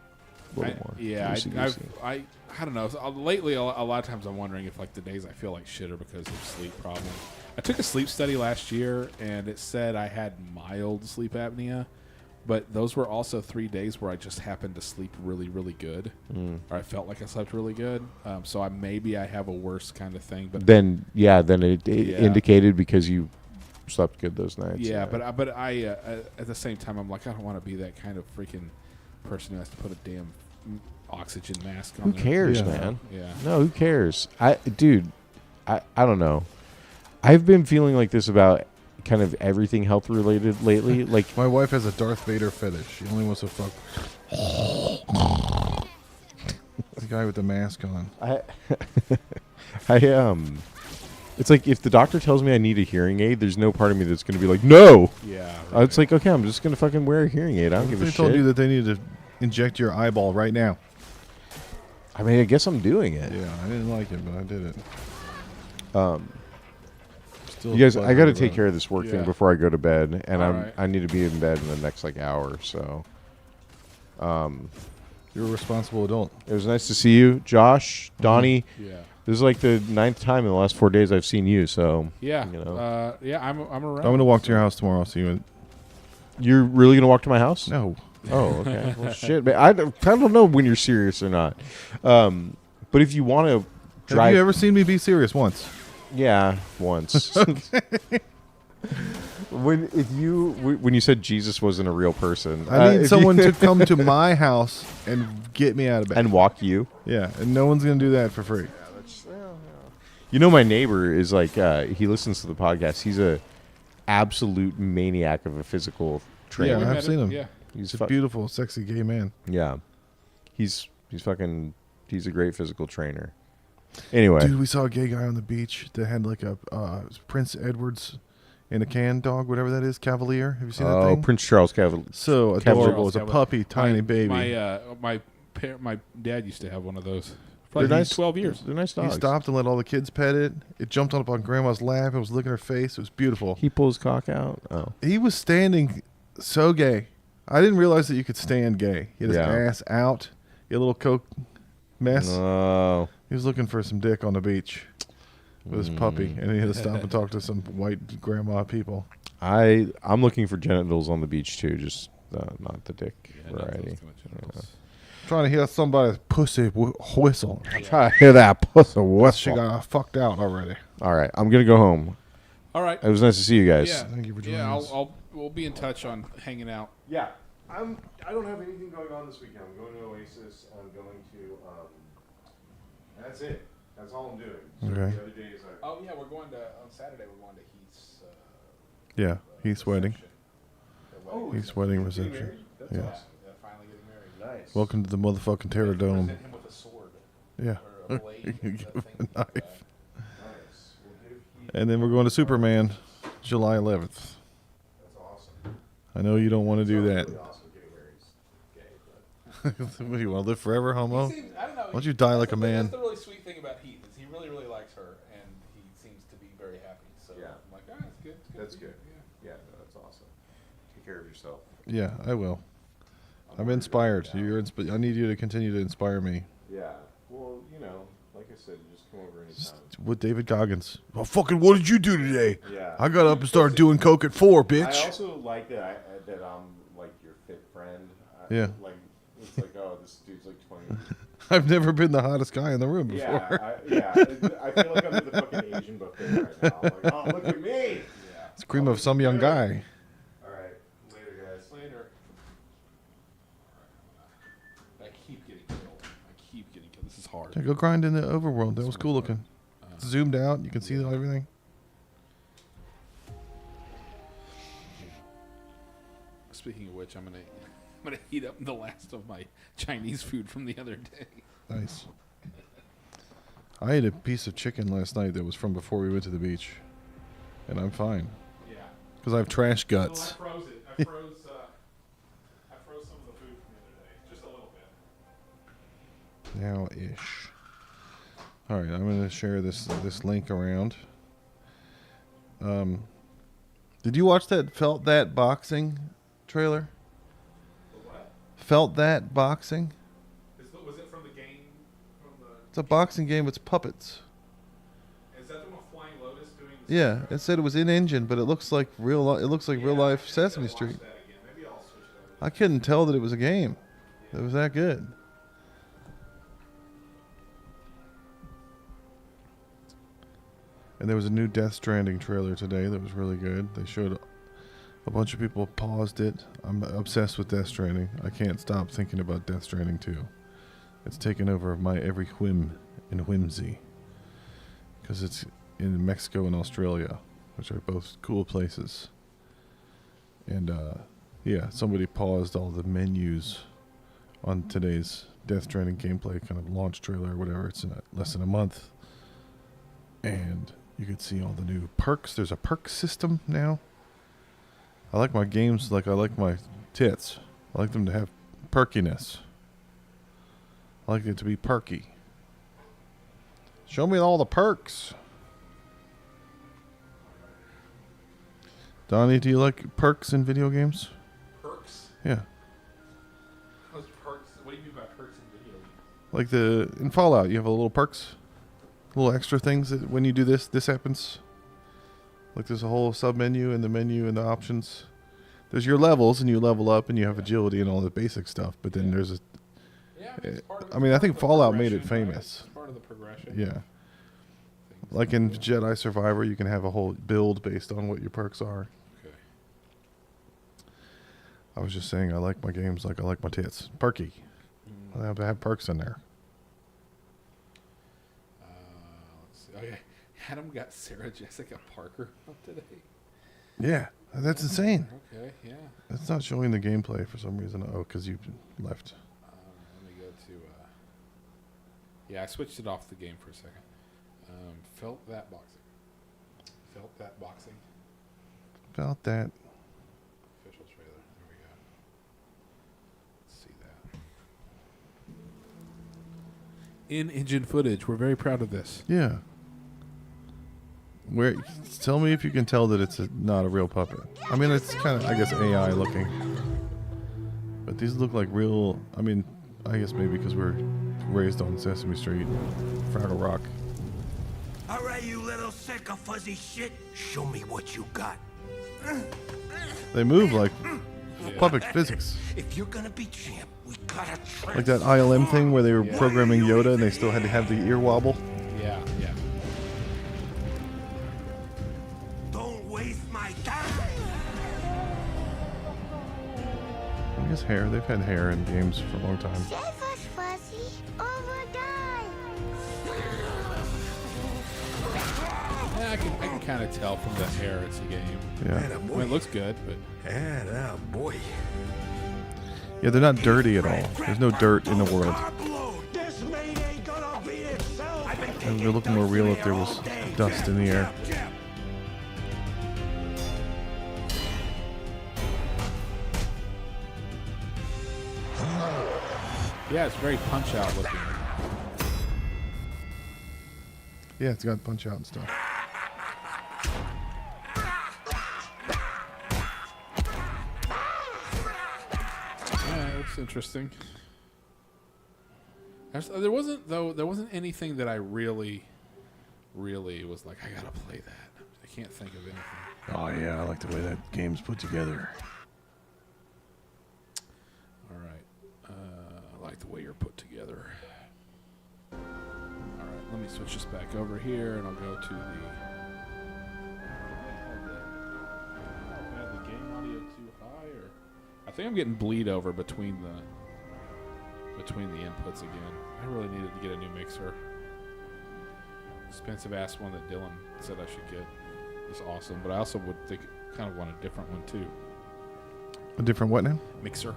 Yeah, loosey-goosey. I don't know. So, lately, a lot of times I'm wondering if like the days I feel like shit are because of sleep problems. I took a sleep study last year, and it said I had mild sleep apnea, but those were also 3 days where I just happened to sleep really, really good, or I felt like I slept really good. So maybe I have a worse kind of thing. But then it indicated because you slept good those nights. yeah, but I at the same time I'm like I don't want to be that kind of freaking person who has to put a damn oxygen mask on. Who cares, man? Yeah. No, who cares? I don't know. I've been feeling like this about kind of everything health related lately. Like My wife has a Darth Vader fetish. She only wants to fuck the guy with the mask on. it's like if the doctor tells me I need a hearing aid, there's no part of me that's going to be like, no. Yeah. It's like, okay, I'm just going to fucking wear a hearing aid. I don't give a They shit. told you that they need to inject your eyeball right now. I mean, I guess I'm doing it. Yeah, I didn't like it, but I did it. Still You guys, a I got to pleasure take to care of this work thing Yeah. before I go to bed, and All right. I need to be in bed in the next like hour. So, You're a responsible adult. it was nice to see you, Josh, Donnie. Yeah. This is like the 9th time in the last 4 days I've seen you. So, Yeah. you know, Yeah. I'm around. I'm gonna walk to your house tomorrow. So you. you're really gonna walk to my house? No. Oh, okay. Well, shit, man. I don't know when you're serious or not. But if you want to drive, Have you ever seen me be serious once? yeah, once. When you said Jesus wasn't a real person, I need if someone you, to come to my house and get me out of bed. and walk you. Yeah, and no one's gonna do that for free. You know, my neighbor is like he listens to the podcast. He's a absolute maniac of a physical trainer. Yeah, I've seen him. Yeah. He's He's a beautiful, sexy gay man. yeah. He's a great physical trainer. Anyway, Dude, we saw a gay guy on the beach that had like a Prince Edward's in a can dog, whatever that is, Cavalier. Have you seen that thing? Prince Charles Cavalier. So Cavalier. adorable. It's a puppy, tiny baby. My dad used to have one of those. For They're like nice. 12 years. They're nice He dogs. stopped and let all the kids pet it. It jumped up on Grandma's lap. It was licking her face. It was beautiful. He pulls cock out. Oh, He was standing so gay. I didn't realize that you could stand gay. He had his Yeah. ass out. He had a little coke mess. no. He was looking for some dick on the beach with his puppy, and he had to stop and talk to some white grandma people. I'm looking for genitals on the beach too, just not the dick Yeah, not those variety. kind of genitals. Trying to hear somebody's pussy whistle. Try to hear that pussy She whistle. got fucked out already. All right, I'm gonna go home. All right. It was nice to see you guys. Yeah. Thank you for joining Yeah, us. we'll be in touch on hanging out. Yeah, I don't have anything going on this weekend. I'm going to Oasis. I'm going to. That's it. That's all I'm doing. So Okay. The other days Oh yeah, we're going to on Saturday. We're going to Heath's. Yeah, he's wedding. Oh, He's wedding reception. That's Yeah. awesome. Finally getting married. Nice. Welcome to the motherfucking Terror Dome. Present him with a sword Yeah. or a blade. You a give thing him a like knife. that. Nice. We'll give Heath- And then we're going to Superman, July 11th. That's awesome. I know you don't want to do that. Really awesome getting married. Gay, but What, you want to live forever, homo? He seems, I don't know. Why don't you die like a man? That's the really sweet thing about Heath is he really, really likes her, and he seems to be very happy. So Yeah. I'm like, ah, it's good. It's good. That's for you." good. Yeah. Yeah, no, that's awesome. Take care of yourself. Yeah, I will. I'm inspired. I need you to continue to inspire me. Yeah. Well, like I said, just come over anytime. With David Goggins. Well, fucking, what did you do today? Yeah. I got up and started doing coke at 4, I bitch. also like that I'm like your fit friend. Yeah. Like it's like, oh, this dude's like 20. I've never been the hottest guy in the room before. Yeah. I feel like I'm at the fucking Asian buffet right now. I'm like, oh, look at me. Yeah. It's cream of some young guy. All right. Later, guys. Later. I keep getting killed. This is hard. Yeah, go grind in the overworld. That was cool looking. Zoomed out. You can see everything. Speaking of which, I'm gonna heat up the last of my Chinese food from the other day. Nice. I ate a piece of chicken last night that was from before we went to the beach, and I'm fine Yeah. because I have trash Well, I guts. froze it. I froze some of the food from the other day, just a little bit. Now ish. All right, I'm going to share this link around. Did you watch that Felt That Boxing trailer? The what? Felt That Boxing? Was it from the game? It's a boxing game. It's puppets. Is that the one Flying Lotus doing? The Yeah, it said it was in engine, but it looks like real life Sesame Street. Watch that again. Maybe I'll switch it over. I couldn't tell that it was a game. It was that good. And there was a new Death Stranding trailer today that was really good. They showed a bunch of people paused it. I'm obsessed with Death Stranding. I can't stop thinking about Death Stranding 2. It's taken over my every whim and whimsy. Because it's in Mexico and Australia, which are both cool places. And yeah, somebody paused all the menus on today's Death Stranding gameplay kind of launch trailer or whatever. It's in less than a month. And you could see all the new perks. There's a perk system now. I like my games like I like my tits. I like them to have perkiness. I like it to be perky. Show me all the perks. Donnie, do you like perks in video games? Perks? Yeah. What's perks? What do you mean by perks in video games? Like in Fallout, you have a little perks. Little extra things that when you do this happens. Like there's a whole sub menu and the menu and the options. There's your levels and you level up and you have agility and all the basic stuff. But then there's a. Yeah, it's part of, I mean, I think part of the Fallout made it progression, right? famous. It's part of the progression. Yeah. Things Like in Jedi Survivor, you can have a whole build based on what your perks are. Okay. I was just saying I like my games like I like my tits. Perky. I have to have perks in there. Let's see. Oh yeah, Adam got Sarah Jessica Parker up today. Yeah, that's insane. Okay, yeah. It's not showing the gameplay for some reason. Oh, because you left. Let me go to. Yeah, I switched it off the game for a second. Felt That Boxing. Felt That Boxing. About that. Official trailer. There we go. Let's see that. In-engine footage. We're very proud of this. Yeah. Where? Tell me if you can tell that it's not a real puppet. I mean, it's kind of, I guess, AI looking. But these look like real. I mean, I guess maybe because we're raised on Sesame Street, Fraggle Rock. All right, you little sick of fuzzy shit. Show me what you got. They move like puppet physics. If you're gonna be champ, we gotta try. Like that ILM thing where they were programming Yoda and they still had to have the ear wobble. Yeah, yeah. Don't waste my time. I guess hair. They've had hair in games for a long time. Save us, Fuzzy, or we'll die. Yeah, I can kind of tell from the hair it's a game. Yeah. I mean, it looks good, but Yeah, boy. Yeah, they're not dirty at all. There's no dirt in the world. This mate ain't gonna beat itself. It would look more real if there was dust in the air. yeah, it's very punch out looking. Yeah, it's got punch out and stuff. Yeah, it looks interesting. There wasn't anything that I really was like, I gotta play that. I can't think of anything. Oh yeah, I like the way that game's put together. All right, I like the way you're put together. All right, let me switch this back over here, and I'll go to the. Have the game audio too high, or I think I'm getting bleed over between the inputs again. I really needed to get a new mixer. Expensive ass one that Dylan said I should get. It's awesome, but I also would kind of want a different one too. A different what now? Mixer.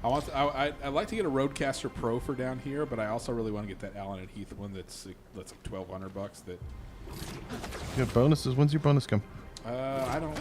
I'd like to get a Rodecaster Pro for down here, but I also really want to get that Allen and Heath one that's like $1,200. That You got bonuses. When's your bonus come? I don't.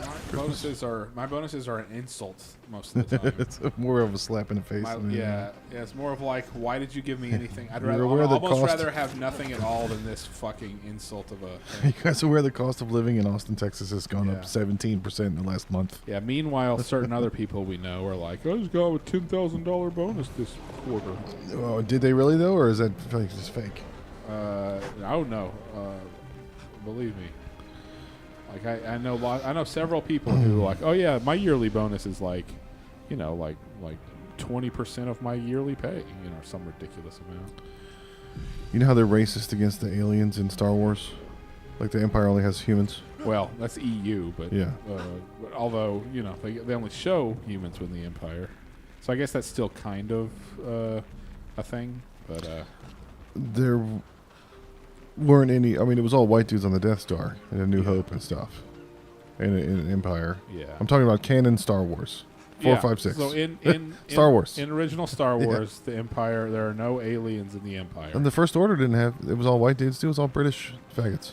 My bonuses are an insult most of the time. It's more of a slap in the face. Yeah, it's more of like, why did you give me anything? I'd You're aware of the almost cost. rather have nothing at all than this fucking insult of a You thing. guys are aware the cost of living in Austin, Texas has gone Yeah. up 17% in the last month. Yeah. Meanwhile, certain other people we know are like, I just got a $10,000 bonus this quarter. Oh, did they really though, or is that just fake? I don't know. Believe me. Like I know several people who are like, oh yeah, my yearly bonus is like, like 20% of my yearly pay, some ridiculous amount. You know how they're racist against the aliens in Star Wars? Like the Empire only has humans. Well, that's EU, but Yeah. but although they only show humans with the Empire, so I guess that's still kind of a thing. But There weren't any. I mean, it was all white dudes on the Death Star and A New Hope and stuff, and in Empire. yeah, I'm talking about canon Star Wars. 4, 5, 6. So in Star Wars. in original Star Yeah. Wars, the Empire, there are no aliens in the Empire. And the First Order didn't have. It was all white dudes too. It was all British faggots.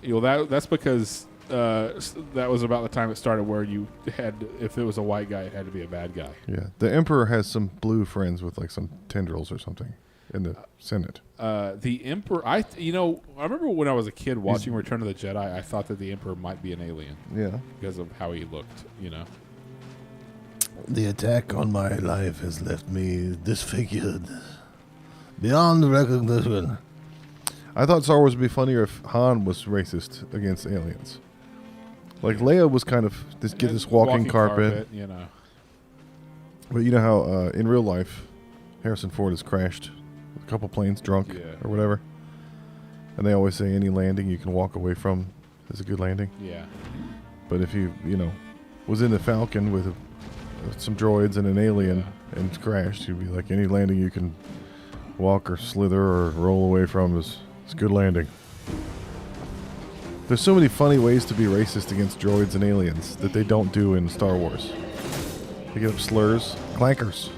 Well, that's because that was about the time it started where you had, if it was a white guy, it had to be a bad guy. Yeah. The Emperor has some blue friends with like some tendrils or something in the Senate. The Emperor, I remember when I was a kid watching Return of the Jedi, I thought that the Emperor might be an alien Yeah. because of how he looked. The attack on my life has left me disfigured beyond recognition. I thought Star Wars would be funnier if Han was racist against aliens. Like Leia was kind of this walking carpet. But you know how in real life, Harrison Ford has crashed a couple planes drunk or whatever, and they always say any landing you can walk away from is a good landing. Yeah. But if you was in the Falcon with some droids and an alien and crashed, you'd be like, any landing you can walk or slither or roll away from is a good landing. There's so many funny ways to be racist against droids and aliens that they don't do in Star Wars. They get up slurs, clankers.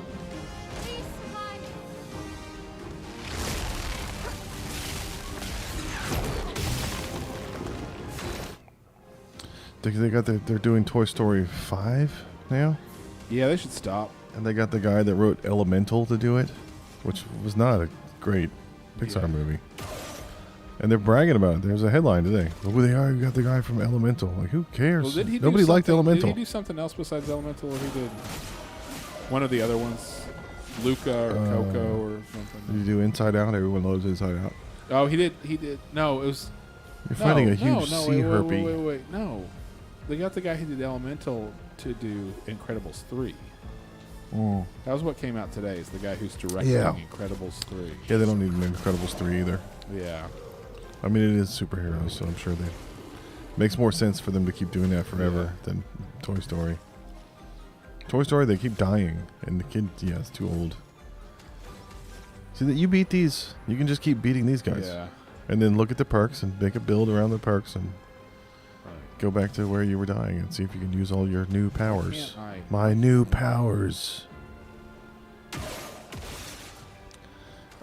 They're doing Toy Story 5 now. Yeah, they should stop. And they got the guy that wrote Elemental to do it, which was not a great Pixar movie. And they're bragging about it. There's a headline today. Look who they are. You got the guy from Elemental. Like, who cares? Well, did he Nobody do liked something- Elemental. Did he do something else besides Elemental? Or he did one of the other ones, Luca or Coco or Did something. you do Inside Out? Everyone loves Inside Out. Oh, he did. He did. No, it was. You're fighting a huge sea herpy. Wait. No, they got the guy who did Elemental to do Incredibles 3. Mm. That was what came out today. Is the guy who's directing Yeah. Incredibles 3. Yeah, they don't need an Incredibles 3 either. Yeah. I mean, it is superheroes, so I'm sure they makes more sense for them to keep doing that forever than Toy Story. Toy Story, they keep dying, and the kid, it's too old. See that you beat these, you can just keep beating these guys, Yeah. and then look at the perks and make a build around the perks and go back to where you were dying and see if you can use all your new powers. Can't I? My new powers.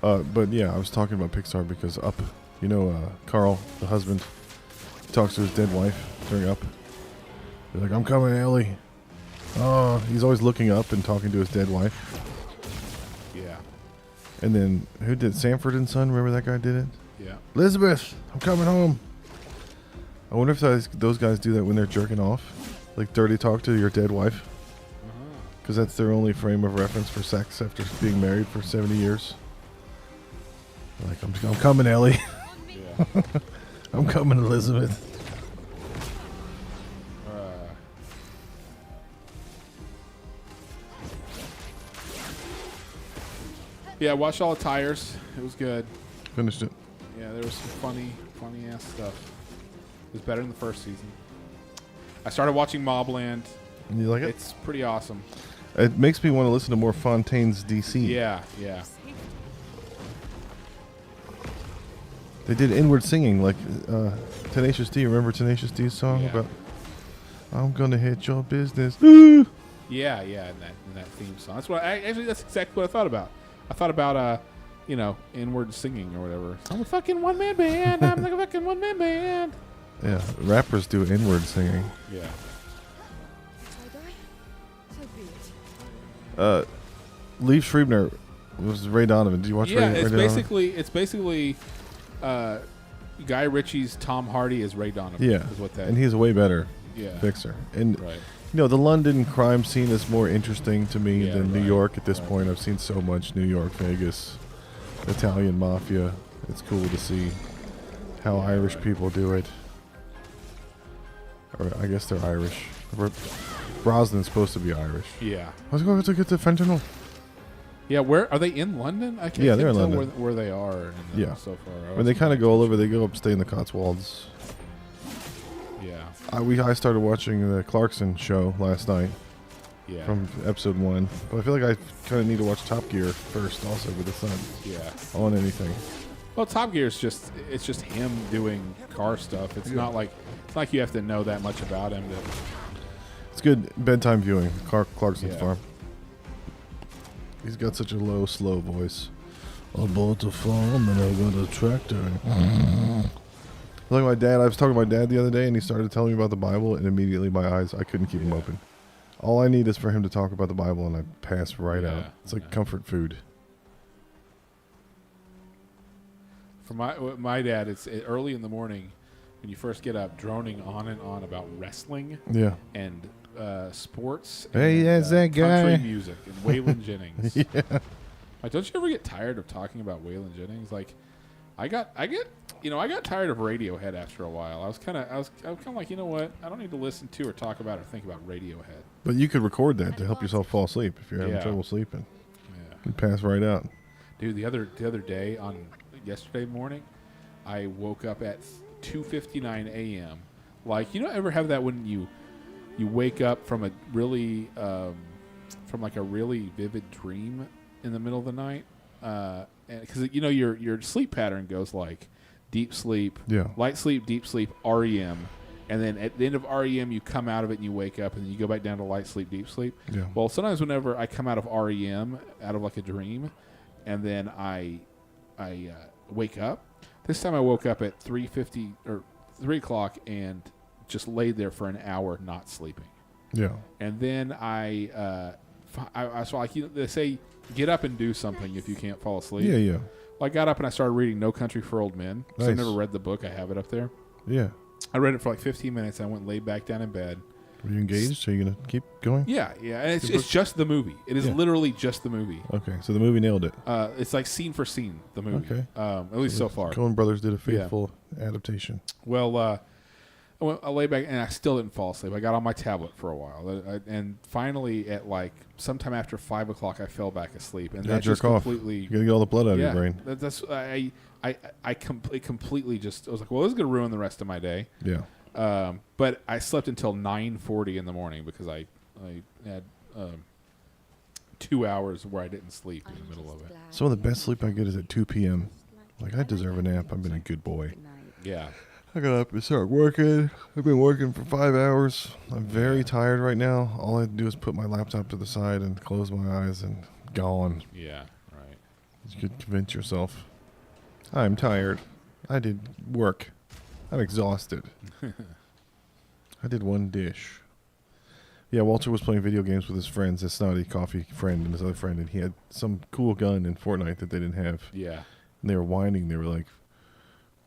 But yeah, I was talking about Pixar because Up, Carl, the husband, talks to his dead wife during Up. He's like, I'm coming, Ellie. Oh, he's always looking up and talking to his dead wife. Yeah. And then, who did Sanford and Son? Remember that guy did it? Yeah. Elizabeth, I'm coming home. I wonder if those guys do that when they're jerking off. Like dirty talk to your dead wife. Because that's their only frame of reference for sex after being married for 70 years. Like, I'm coming, Ellie. Yeah. I'm coming, Elizabeth. Yeah, watched all the tires. It was good. Finished it. Yeah, there was some funny ass stuff. It was better than the first season. I started watching Mobland. You like it? It's pretty awesome. It makes me want to listen to more Fontaine's DC. Yeah. They did inward singing, like Tenacious D. Remember Tenacious D's song Yeah. about I'm gonna hit your business? Ooh. Yeah, in that theme song. That's that's exactly what I thought about. I thought about inward singing or whatever. I'm a fucking one man band. I'm like a fucking one man band. Yeah, rappers do inward singing. Yeah. Leif Schreiber was Ray Donovan. Did you watch Yeah, Ray it's Donovan? basically Guy Ritchie's Tom Hardy as Ray Donovan. Yeah, is what that. and he's a way better Yeah. fixer. And Right. the London crime scene is more interesting to me Yeah, than New right, York at this right. point. I've seen so much New York, Vegas, Italian mafia. It's cool to see how Irish people do it. Or I guess they're Irish. Brosnan's supposed to be Irish. Yeah. Let's go to get the fentanyl. Yeah, where are they in London? I can't Yeah, they're in tell London. where they are. Yeah. so far. When they kind of go all over, they go up, stay in the Cotswolds. Yeah, I started watching the Clarkson show last night yeah, from episode 1, but I feel like I kind of need to watch Top Gear first, also, but it's not yeah. on anything. Well, Top Gear is just him doing car stuff. It's not like you have to know that much about him. It's good bedtime viewing. Clarkson's Yeah. farm. He's got such a low, slow voice. I bought a farm and I got a tractor. Like my dad, I was talking to my dad the other day, and he started telling me about the Bible, and immediately my eyes, I couldn't keep them open. All I need is for him to talk about the Bible, and I pass right Yeah, out. It's like yeah. comfort food. For my dad, it's early in the morning when you first get up, droning on and on about wrestling Yeah. and sports. Hey, and, that's that country guy. music and Waylon Jennings. Yeah. Like, don't you ever get tired of talking about Waylon Jennings? Like, I got tired of Radiohead after a while. I was kind of like, you know what? I don't need to listen to or talk about or think about Radiohead. But you could record that to help yourself fall asleep if you're having Yeah. trouble sleeping. Yeah. You pass right out. Dude, the other day yesterday morning, I woke up at 2:59 a.m. Like, ever have that when you wake up from a really from like a really vivid dream in the middle of the night, because your sleep pattern goes like deep sleep, Yeah. light sleep, deep sleep, REM, and then at the end of REM you come out of it and you wake up and then you go back down to light sleep, deep sleep. Yeah. Well, sometimes whenever I come out of REM, out of like a dream, and then I wake up. This time I woke up at 3:50 or 3 o'clock and just laid there for an hour not sleeping. Yeah. And then I so like they say, get up and do something if you can't fall asleep. Yeah, yeah. Well, I got up and I started reading No Country for Old Men. So I Nice. never read the book. I have it up there. Yeah. I read it for like 15 minutes. I went and laid back down in bed. Were you engaged? Are you going to keep going? Yeah. And it's just the movie. It is Yeah. literally just the movie. Okay, so the movie nailed it. It's like scene for scene, the movie. Okay. At least so far. Coen Brothers did a faithful adaptation. Well, I lay back and I still didn't fall asleep. I got on my tablet for a while, and finally at like sometime after 5 o'clock, I fell back asleep, and You that gotta just jerk off. completely. You got to get all the blood out of Yeah, your brain. that's it completely just. I was like, well, this is gonna ruin the rest of my day. Yeah. But I slept until 9:40 in the morning because I had 2 hours where I didn't sleep in the middle of it. Some of the best sleep I get is at 2 p.m. Like, I deserve a nap. I've been a good boy. Yeah. I got up and started working. I've been working for 5 hours. I'm very tired right now. All I have to do is put my laptop to the side and close my eyes and gone. Yeah. Right. You could convince yourself. I'm tired. I did work. I'm exhausted. I did one dish. Yeah, Walter was playing video games with his friends, his snotty coffee friend and his other friend, and he had some cool gun in Fortnite that they didn't have. Yeah. And they were whining. They were like,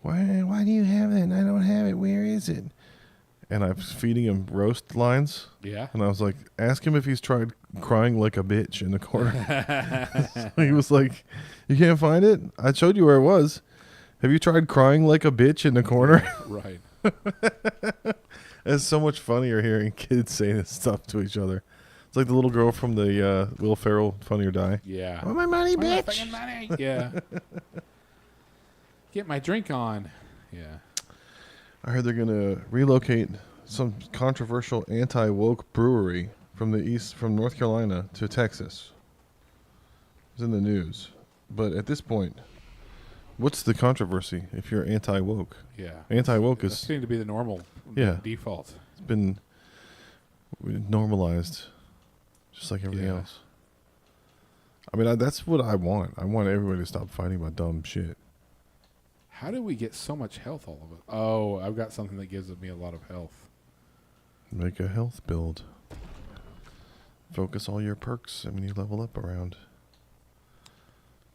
why do you have it? And I don't have it. Where is it? And I was feeding him roast lines. Yeah. And I was like, ask him if he's tried crying like a bitch in the corner. He was like, you can't find it? I showed you where it was. Have you tried crying like a bitch in the corner? Right. It's so much funnier hearing kids say this stuff to each other. It's like the little girl from the Will Ferrell Funny or Die. Yeah. Oh, my money, Where's my bitch. fucking money? Yeah. Get my drink on. Yeah. I I heard they're going to relocate some controversial anti-woke brewery from North Carolina to Texas. It's in the news. But at this point, what's the controversy if you're anti-woke? Yeah. Anti-woke That's is getting to be the normal Yeah. default. been normalized. just like everything Yeah. else. I mean, that's what I want. I want everybody to stop fighting about dumb shit. How do we get so much health all of it? Oh, I've got something that gives me a lot of health. Make a health build. Focus all your perks when you level up around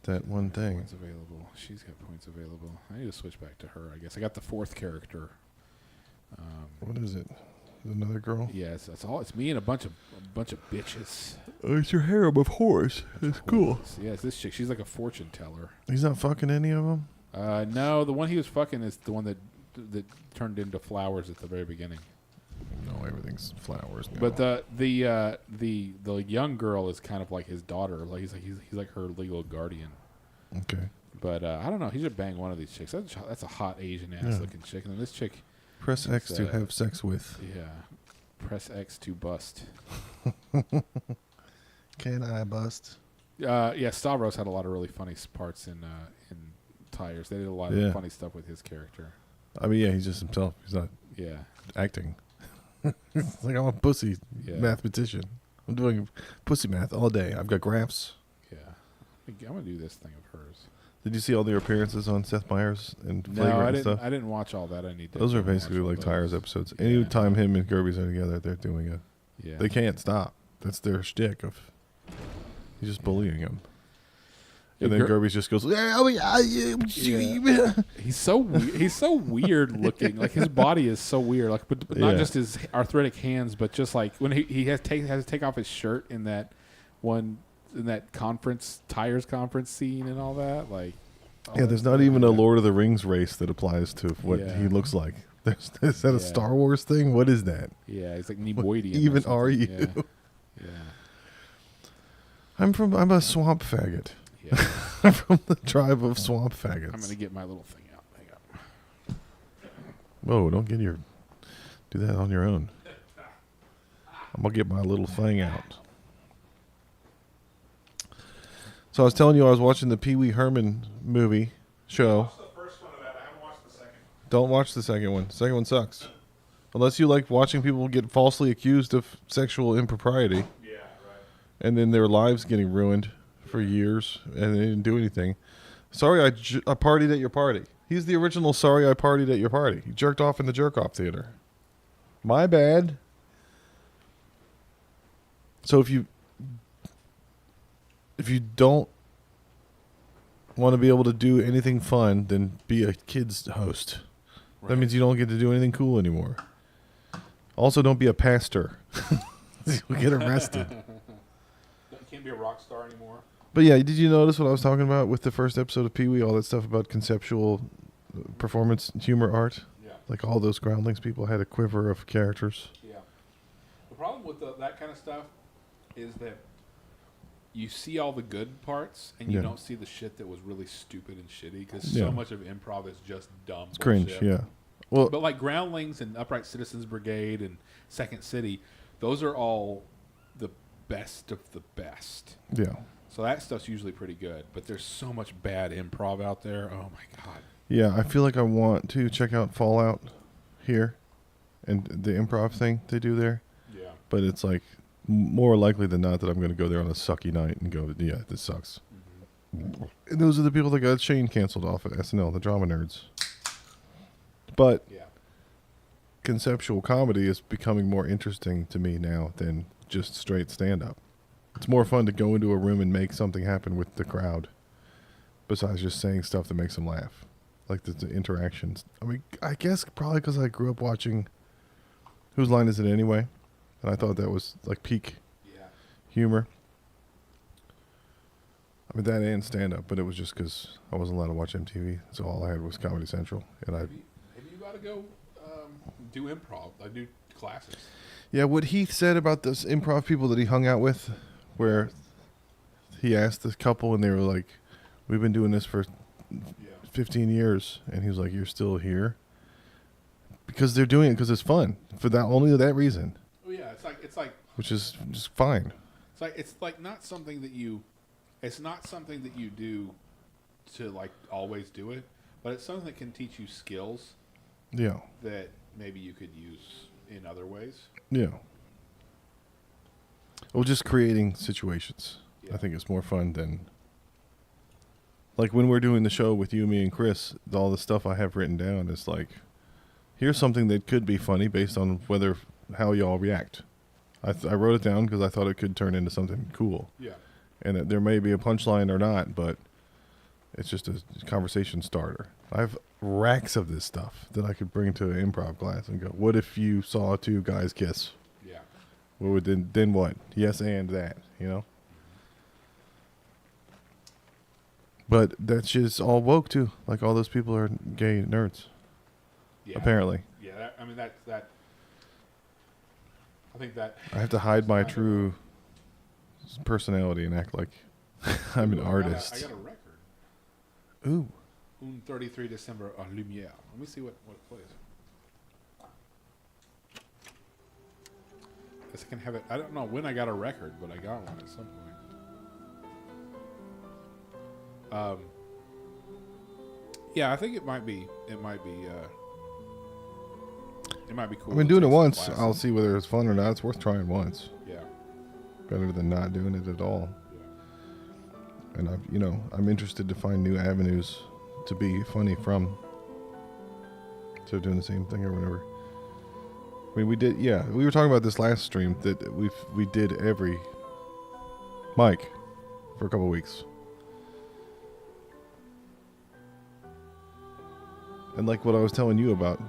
that one thing. Points available. She's got points available. I need to switch back to her, I guess. I got the 4th character. What is it? Another girl? Yes, that's all. It's me and a bunch of bitches. Oh, it's your harem of whores. It's cool. Yes, this chick. She's like a fortune teller. He's not fucking any of them? No, the one he was fucking is the one that turned into flowers at the very beginning. No, everything's flowers now. But the young girl is kind of like his daughter. Like he's like her legal guardian. Okay. But I don't know. He should bang one of these chicks. That's a hot Asian ass looking chick. And then this chick. Press X to have sex with. Yeah. Press X to bust. Can I bust? Yeah, Stavros had a lot of really funny parts in Tires. They did a lot of funny stuff with his character. I mean, yeah, he's just himself. He's not Yeah. acting. It's like I'm a pussy mathematician. I'm doing pussy math all day. I've got graphs. Yeah. I'm going to do this thing of hers. Did you see all the appearances on Seth Meyers and No, Flagrant I and didn't. stuff? I didn't watch all that. I need to. Those are go and basically watch all like those. Tires episodes. Yeah. Anytime him and Gerby's are together, they're doing it. Yeah. They can't stop. That's their shtick of. He's just bullying him. And then Gerby's just goes, He's so he's so weird looking. Like his body is so weird. Like, but not just his arthritic hands, but just like when he has to take off his shirt in that Tires conference scene and all that. Like, yeah, there's not even a Lord of the Rings race that applies to what Yeah. he looks like. Is that a Star Wars thing? What is that? Yeah, he's like Neboidian. Even are you? Yeah. I'm a swamp faggot. Yeah. I'm from the tribe of swamp faggots. I'm gonna get my little thing out. Hang on. Whoa, don't do that on your own. I'm gonna get my little thing out. So I was telling you I was watching the Pee Wee Herman movie show. the first one of that. I haven't watched the second. Don't watch the second one. The second one sucks. Unless you like watching people get falsely accused of sexual impropriety. Yeah, right. And then their lives getting ruined for years, and they didn't do anything. Sorry, I partied at your party. He's the original Sorry I Partied at Your Party. He jerked off in the jerk-off theater. My bad. So if you don't want to be able to do anything fun, then be a kid's host. That means you don't get to do anything cool anymore. Also, don't be a pastor. You'll get arrested. Can't be a rock star anymore. But yeah, did you notice what I was talking about with the first episode of Pee-wee? All that stuff about conceptual performance humor art? Yeah. Like all those Groundlings people had a quiver of characters. Yeah. The problem with that kind of stuff is that you see all the good parts and you don't see the shit that was really stupid and shitty because so much of improv is just dumb. It's cringe, yeah. Well, But like Groundlings and Upright Citizens Brigade and Second City, those are all the best of the best. yeah. So that stuff's usually pretty good. But there's so much bad improv out there. Oh my God. Yeah, I feel like I want to check out Fallout here and the improv thing they do there. Yeah. But it's like more likely than not that I'm going to go there on a sucky night and go, yeah, this sucks. Mm-hmm. And those are the people that got Shane canceled off at SNL, the drama nerds. But Yeah. conceptual comedy is becoming more interesting to me now than just straight stand-up. It's more fun to go into a room and make something happen with the crowd besides just saying stuff that makes them laugh. Like the interactions. I mean, I guess probably because I grew up watching Whose Line Is It Anyway? And I thought that was like peak humor. I mean, that and stand-up, but it was just because I wasn't allowed to watch MTV, so all I had was Comedy Central. And Maybe you got to go do improv. I do classes. Yeah, what Heath said about those improv people that he hung out with, where he asked this couple and they were like, we've been doing this for 15 years. And he was like, you're still here? Because they're doing it because it's fun. For that only that reason. Oh yeah, it's like Which is just fine. it's like not something that you do to like always do it, but it's something that can teach you skills Yeah. that maybe you could use in other ways. Yeah. Well, just creating situations. Yeah. I think it's more fun than like when we're doing the show with you, me, and Chris. All the stuff I have written down is like, here's something that could be funny based on how y'all react. I wrote it down because I thought it could turn into something cool, Yeah. and that there may be a punchline or not, but it's just a conversation starter. I have racks of this stuff that I could bring to an improv class and go, what if you saw two guys kiss? Yeah. What would then what? Yes, and that, you know? But that shit's all woke too. Like all those people are gay nerds, Yeah. apparently. Yeah. That. I think that. I have to hide my true personality and act like I'm an artist. I got a record. Ooh. 33 December on Lumiere. Let me see what it plays. Guess I can have it. I don't know when I got a record, but I got one at some point. Yeah, I think it might be. It might be cool. I've been to doing it take some once. classes. I'll see whether it's fun or not. It's worth trying once. Yeah. Better than not doing it at all. Yeah. And I'm interested to find new avenues to be funny from. So doing the same thing or whatever. I mean, we were talking about this last stream that we did every mic for a couple of weeks. And like what I was telling you about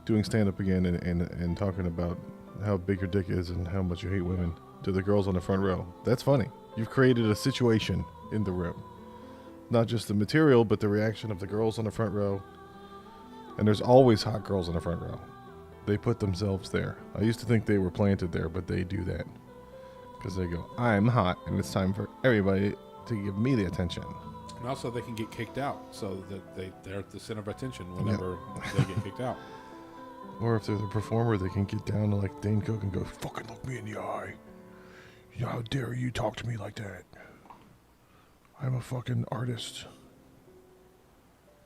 doing stand-up again and talking about how big your dick is and how much you hate women to the girls on the front row. That's funny. You've created a situation in the room. Not just the material, but the reaction of the girls on the front row. And there's always hot girls on the front row. They put themselves there. I used to think they were planted there, but they do that. Because they go, I'm hot, and it's time for everybody to give me the attention. And also, they can get kicked out, so that they're at the center of attention whenever they get kicked out. Or if they're the performer, they can get down to like Dane Cook and go, fucking look me in the eye. How dare you talk to me like that? I'm a fucking artist.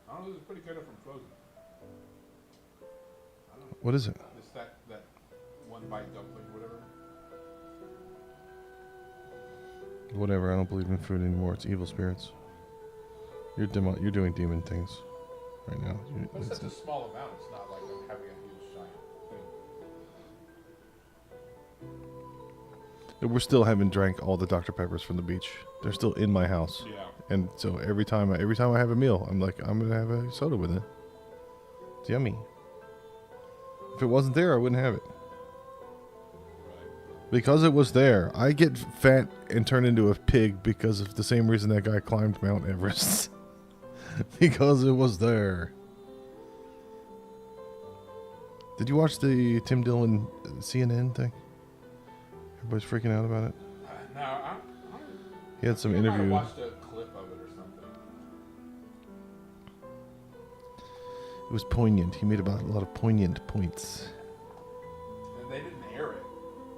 I don't know. This is pretty good from Frozen. What is it? It's that one bite dumpling, or whatever. Whatever, I don't believe in food anymore. It's evil spirits. You're doing demon things right now. But it's such a small amount. It's not like I'm having a huge giant thing. We're still haven't drank all the Dr. Peppers from the beach. They're still in my house. Yeah. And so every time I have a meal, I'm like, I'm gonna have a soda with it. It's yummy. If it wasn't there, I wouldn't have it. Because it was there. I get fat and turn into a pig because of the same reason that guy climbed Mount Everest. Because it was there. Did you watch the Tim Dillon CNN thing? Everybody's freaking out about it. No, I He had some might have interview. watched a clip of it or something. It was poignant. He made about a lot of poignant points. And they didn't air it.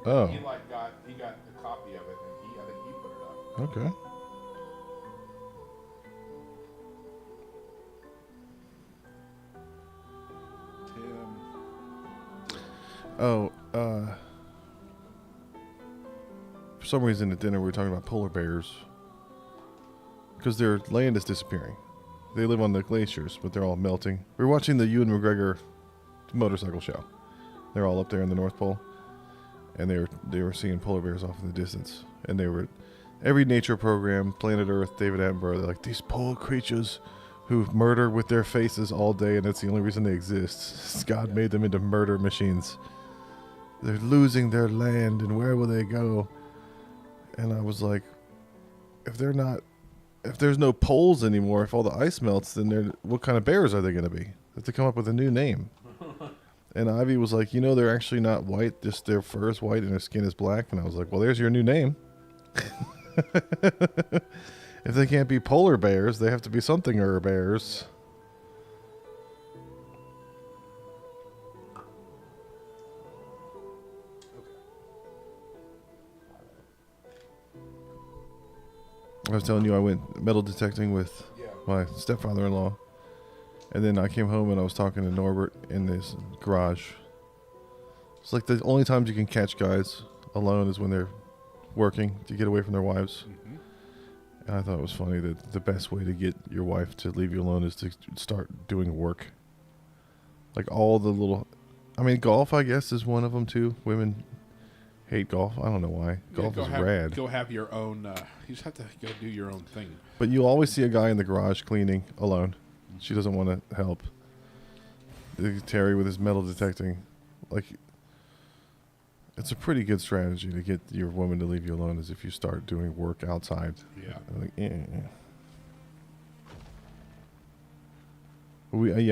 Oh, He got a copy of it, and I think he put it up. okay. Oh, for some reason at dinner we were talking about polar bears because their land is disappearing. They live on the glaciers, but they're all melting. We were watching the Ewan McGregor motorcycle show. They're all up there in the North Pole, and they were seeing polar bears off in the distance. And they were every nature program, Planet Earth, David Attenborough. They're like these polar creatures who murder with their faces all day, and that's the only reason they exist. God made them into murder machines. They're losing their land, and where will they go? And I was like, if there's no poles anymore, if all the ice melts, then what kind of bears are they going to be? They have to come up with a new name. And Ivy was like, they're actually not white, just their fur is white and their skin is black. And I was like, well, there's your new name. If they can't be polar bears, they have to be something bears. I was telling you I went metal detecting with my stepfather-in-law. And then I came home and I was talking to Norbert in this garage. It's like the only times you can catch guys alone is when they're working to get away from their wives. Mm-hmm. And I thought it was funny that the best way to get your wife to leave you alone is to start doing work. Like all the little, I mean, golf, I guess, is one of them too. Women hate golf. I don't know why. Golf is rad. Go have your own. You just have to go do your own thing. But you always see a guy in the garage cleaning alone. She doesn't want to help. Terry with his metal detecting. Like, it's a pretty good strategy to get your woman to leave you alone is if you start doing work outside. Yeah. Like,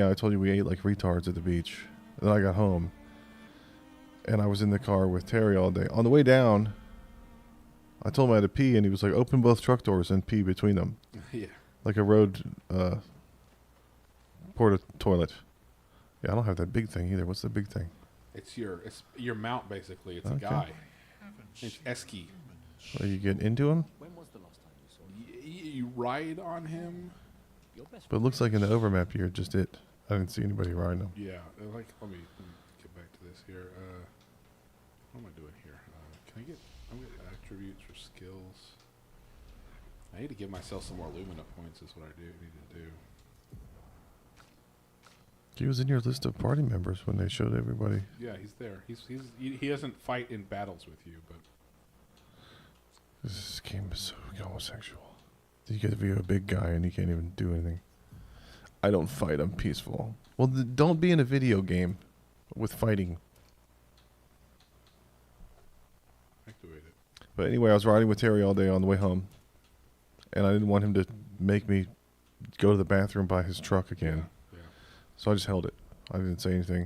I told you we ate like retards at the beach. Then I got home, and I was in the car with Terry all day. On the way down, I told him I had to pee, and he was like, "Open both truck doors and pee between them." Yeah. Like a road porta toilet. Yeah, I don't have that big thing either. What's the big thing? It's your mount basically. It's Okay. a guy. It's Esky. Where you get into him? You ride on him. But it looks like in the overmap you're just it. I didn't see anybody riding them. Yeah. Like let me get back to this here. What am I doing here? Can I get? I'm getting attributes or skills. I need to give myself some more Lumina points. Is what I need to do. He was in your list of party members when they showed everybody. Yeah, he's there. He doesn't fight in battles with you, but This game is so homosexual. You get to be a big guy and you can't even do anything. I don't fight. I'm peaceful. Well, don't be in a video game with fighting. activate it. But anyway, I was riding with Terry all day on the way home, and I didn't want him to make me go to the bathroom by his truck again. Yeah. So I just held it. I didn't say anything.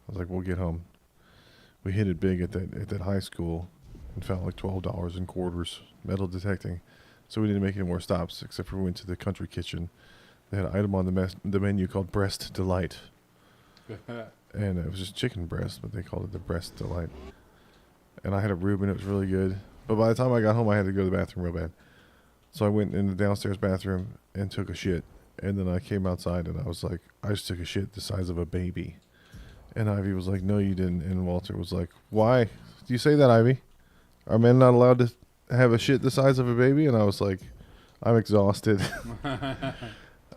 I was like, "We'll get home." We hit it big at that high school, and found like $12 in quarters, metal detecting. So we didn't make any more stops, except for we went to the country kitchen. They had an item on the menu called Breast Delight, and it was just chicken breast, but they called it the Breast Delight. And I had a Reuben. It was really good. But by the time I got home, I had to go to the bathroom real bad. So I went in the downstairs bathroom and took a shit. And then I came outside and I was like, I just took a shit the size of a baby. And Ivy was like, "No, you didn't." And Walter was like, "Why? Do you say that, Ivy? Are men not allowed to have a shit the size of a baby?" And I was like, "I'm exhausted."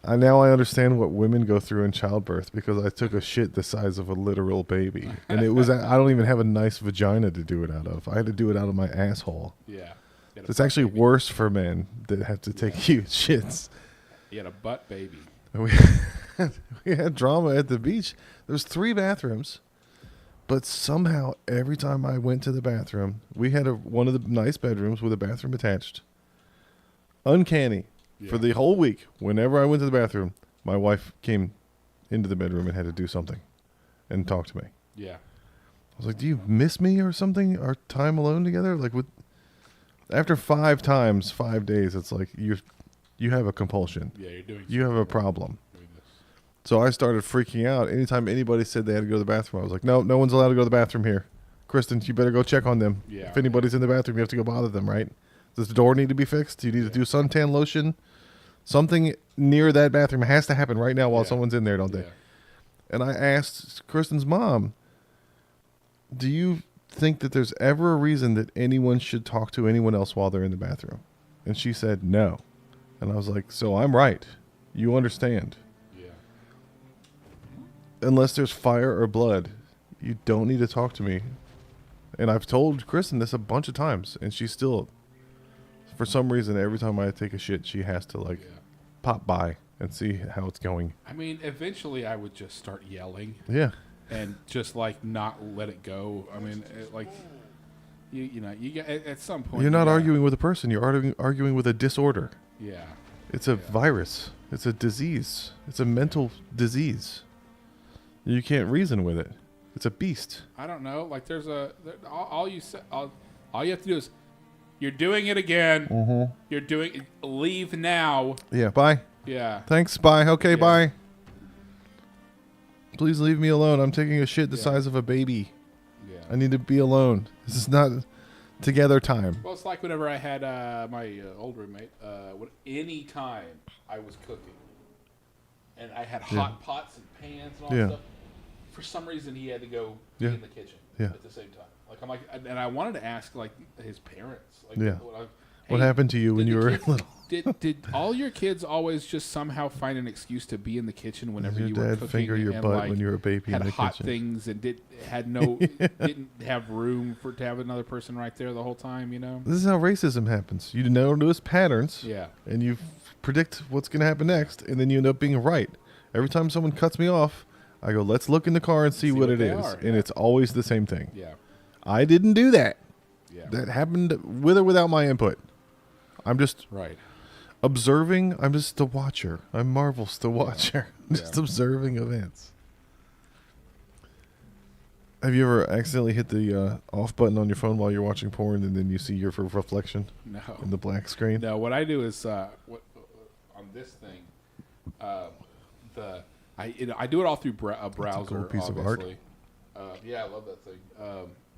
Now I understand what women go through in childbirth because I took a shit the size of a literal baby. And it was, I don't even have a nice vagina to do it out of. I had to do it out of my asshole. Yeah. It's actually worse for men that have to take huge shits. You had a butt baby. We had drama at the beach. There was 3 bathrooms, but somehow every time I went to the bathroom, we had one of the nice bedrooms with a bathroom attached. Uncanny. Yeah. For the whole week, whenever I went to the bathroom, my wife came into the bedroom and had to do something and talk to me. Yeah. I was like, "Do you miss me or something? Our time alone together?" Like, after 5 times, 5 days, it's like you have a compulsion. Yeah, you're doing. You have a problem. So I started freaking out. Anytime anybody said they had to go to the bathroom, I was like, "No, no one's allowed to go to the bathroom here. Kristen, you better go check on them. Yeah. If anybody's in the bathroom, you have to go bother them, right? Does the door need to be fixed? Do you need to do suntan lotion? Something near that bathroom has to happen right now while someone's in there, don't they?" Yeah. And I asked Kristen's mom, "Do you think that there's ever a reason that anyone should talk to anyone else while they're in the bathroom?" And she said no. And I was like, "So I'm right. You understand. Yeah. Unless there's fire or blood, you don't need to talk to me." And I've told Kristen this a bunch of times, and she still, for some reason, every time I take a shit, she has to Yeah. pop by and see how it's going. I mean, eventually I would just start yelling Yeah. and just not let it go. I mean, you know, you get at some point. You're not you gotta- arguing with a person. You're arguing with a disorder. Yeah. It's a virus. It's a disease. It's a mental disease. You can't reason with it. It's a beast. I don't know. Like all you have to do is, "You're doing it again. Mm-hmm. You're doing. Leave now." Yeah. Bye. Yeah. Thanks. Bye. Okay. Yeah. Bye. Please leave me alone. I'm taking a shit the Yeah. size of a baby. Yeah. I need to be alone. This is not together time. Well, it's like whenever I had my old roommate. Any time I was cooking, and I had hot pots and pans and all Yeah. that stuff. For some reason, he had to go be Yeah. in the kitchen Yeah. at the same time. Like I'm like, and I wanted to ask like his parents. Like, Yeah. hey, What happened to you when did you the were kids- little? Did all your kids always just somehow find an excuse to be in the kitchen whenever Your you were dad cooking finger your and, butt like, when you were a baby had in the hot kitchen? things and didn't have room to have another person right there the whole time? You know? This is how racism happens. You notice patterns, Yeah. and you predict what's going to happen next, and then you end up being right. Every time someone cuts me off, I go, let's look in the car and see what it they is. are, And yeah. it's always the same thing. Yeah. I didn't do that. Yeah. That happened with or without my input. I'm just Right. observing. I'm just the watcher. I'm Marvel's the watcher. Just observing events. Have you ever accidentally hit the off button on your phone while you're watching porn, and then you see your reflection No. in the black screen? No. What I do is on this thing, I do it all through a browser. cool piece of art. obviously. Yeah, I love that thing.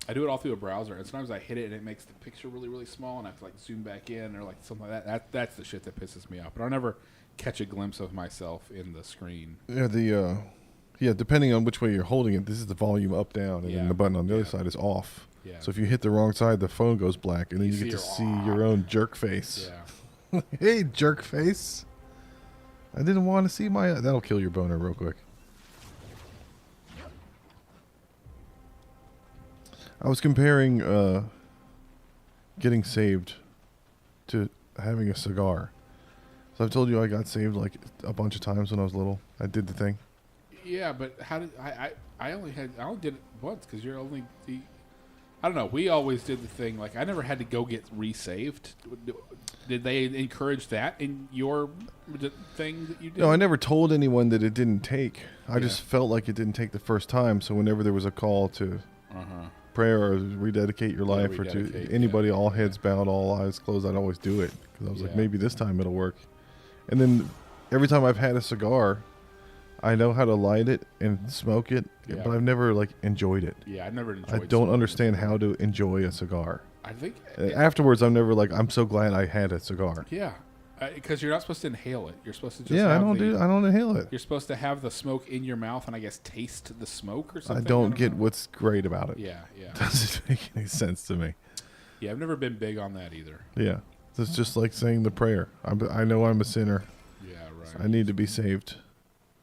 I do it all through a browser, and sometimes I hit it and it makes the picture really, really small, and I have to like zoom back in or like something like that. That's the shit that pisses me off. But I'll never catch a glimpse of myself in the screen. Yeah, depending on which way you're holding it, this is the volume up, down, and then Yeah. the button on the Yeah. other side is off. Yeah. So if you hit the wrong side, the phone goes black, and then you get to see your own jerk face. Yeah. Hey, jerk face! I didn't want to see my. That'll kill your boner real quick. I was comparing getting saved to having a cigar. So I've told you I got saved like a bunch of times when I was little. I did the thing. Yeah, but how did I only did it once because you're only the. I don't know. We always did the thing like I never had to go get resaved. Did they encourage that in your thing that you did? No, I never told anyone that it didn't take. I Yeah. just felt like it didn't take the first time. So whenever there was a call to prayer or rededicate your life or to rededicate, anybody, yeah. all heads bowed, all eyes closed, I'd always do it because I was like, Yeah. maybe this time it'll work. And then every time I've had a cigar, I know how to light it and smoke it, Yeah. but I've never like enjoyed it. Yeah, I never enjoyed. I don't smoking. understand how to enjoy a cigar. I think Afterwards, I'm never like, I'm so glad I had a cigar. yeah, because you're not supposed to inhale it. You're supposed to just Yeah, I have don't the, I don't inhale it. You're supposed to have the smoke in your mouth and I guess taste the smoke or I something. don't get know. what's great about it. Yeah, yeah, Doesn't make any sense to me. yeah. I've never been big on that either. Yeah, it's just like saying the prayer. I know I'm a sinner. Yeah, right. I need to be saved.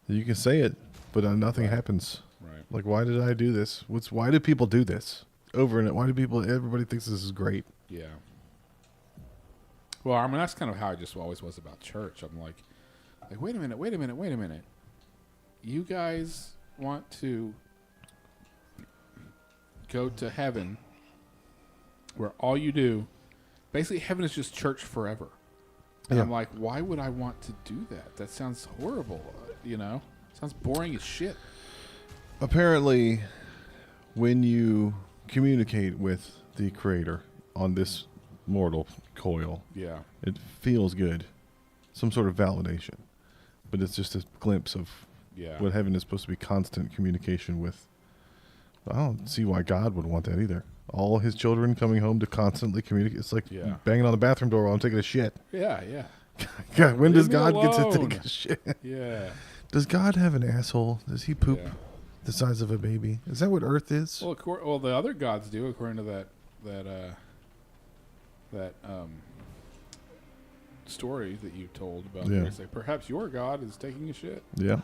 You can say it, but nothing happens. Right. Like, why did I do this? Why do people do this over and why do everybody thinks this is great? Yeah. Well, I mean that's kind of how I just always was about church. I'm like, wait a minute. You guys want to go to heaven, where all you do, basically, heaven is just church forever. And Yeah. I'm like, why would I want to do that? That sounds horrible. Sounds boring as shit. Apparently, when you communicate with the Creator on this mortal coil, Yeah. it feels good, some sort of validation, but it's just a glimpse of Yeah. what heaven is supposed to be constant communication with. I don't see why God would want that either. All his children coming home to constantly communicate. It's like Yeah. banging on the bathroom door while I'm taking a shit. Yeah. Yeah. God, when does Leave me God get to alone. take a shit? Yeah. Does God have an asshole? Does he poop Yeah. the size of a baby? Is that what Earth is? Well, the other gods do, according to that story that you told about. Yeah. It's like, perhaps your god is taking a shit. Yeah.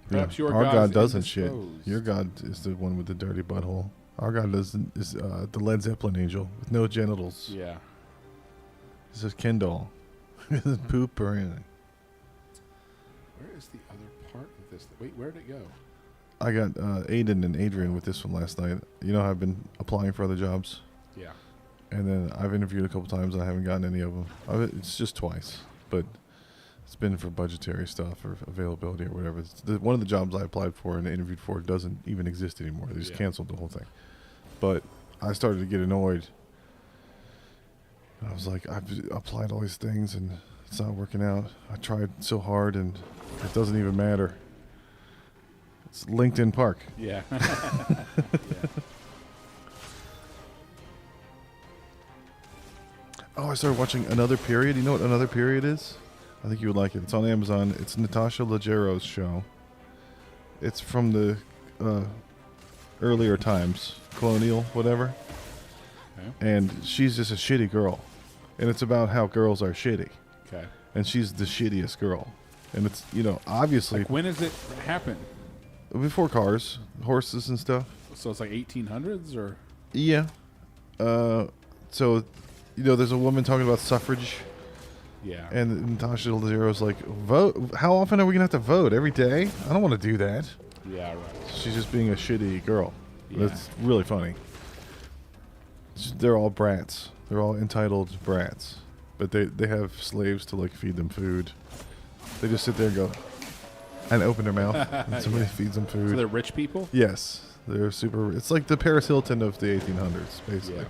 Perhaps your Our God God is doesn't shit. indisposed. Your God is the one with the dirty butthole. Our God is the Led Zeppelin angel with no genitals. Yeah. He's a Ken doll. He doesn't poop or anything. Where is the other part of this? Wait, where'd it go? I got Aiden and Adrian with this one last night. You know how I've been applying for other jobs? Yeah. And then I've interviewed a couple times and I haven't gotten any of them. It's just twice, but it's been for budgetary stuff or availability or whatever. One of the jobs I applied for and interviewed for doesn't even exist anymore. They just Yeah. canceled the whole thing. But I started to get annoyed. I was like, I've applied all these things and it's not working out. I tried so hard and it doesn't even matter. It's LinkedIn Park. Yeah. Oh, I started watching Another Period. You know what Another Period is? I think you would like it. It's on Amazon. It's Natasha Leggero's show. It's from the earlier times, colonial, whatever. Okay. And she's just a shitty girl, and it's about how girls are shitty, Okay. and she's the shittiest girl, and it's obviously Like when does it happen? before cars, horses and stuff. So it's like 1800s or Yeah. So, there's a woman talking about suffrage, yeah. and Natasha Leggeri's like, vote. How often are we gonna have to vote? Every day? I don't want to do that. Yeah, right. She's just being a shitty girl. Yeah. That's really funny. They're all brats. They're all entitled brats, but they have slaves to like feed them food. They just sit there and go, and open their mouth, and somebody feeds them food. So they're rich people? Yes, they're super. It's like the Paris Hilton of the 1800s, basically. Yeah.